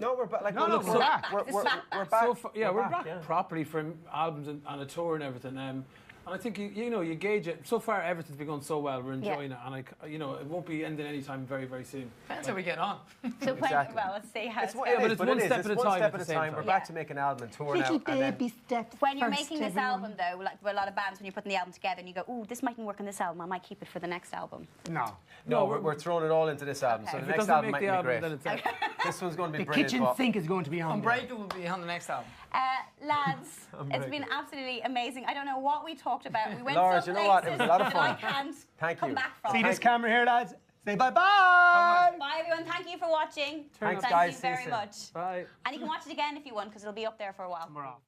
No, we're back. Like, No, no, we're we're back. We're, It's we're, back. we're back. So we're back yeah. properly for albums and a tour and everything. And I think you gauge it. So far, everything's been going so well. We're enjoying it, and it won't be ending anytime very, very soon. Depends how we get on. So Exactly. well, let's see how It's it's one, going. it but is, it's but one it is. step It's at a one time step at at the a same time. time. We're Yeah. back to make an album and tour now. And then, steps. When you're making this album, though, like with a lot of bands, when you're putting the album together and you go, ooh, this mightn't work on this album, I might keep it for the next album. No. no, we're throwing it all into this album. Okay. So If the If it next doesn't album make might the be album, great. then it's out. This one's going to be The brilliant. kitchen but sink is going to be on there. Unbreakable will be on the next album. Lads, it's been absolutely amazing. I don't know what we talked about. We went Laura, some do you know what? It places was a lot of that I fun. can't Thank come you. back from. See this camera here, lads? Say bye-bye. Bye, everyone. Thank you for watching. Thanks, Thank guys. you See you very soon. much. Bye. And you can watch it again if you want, because it'll be up there for a while. We're off.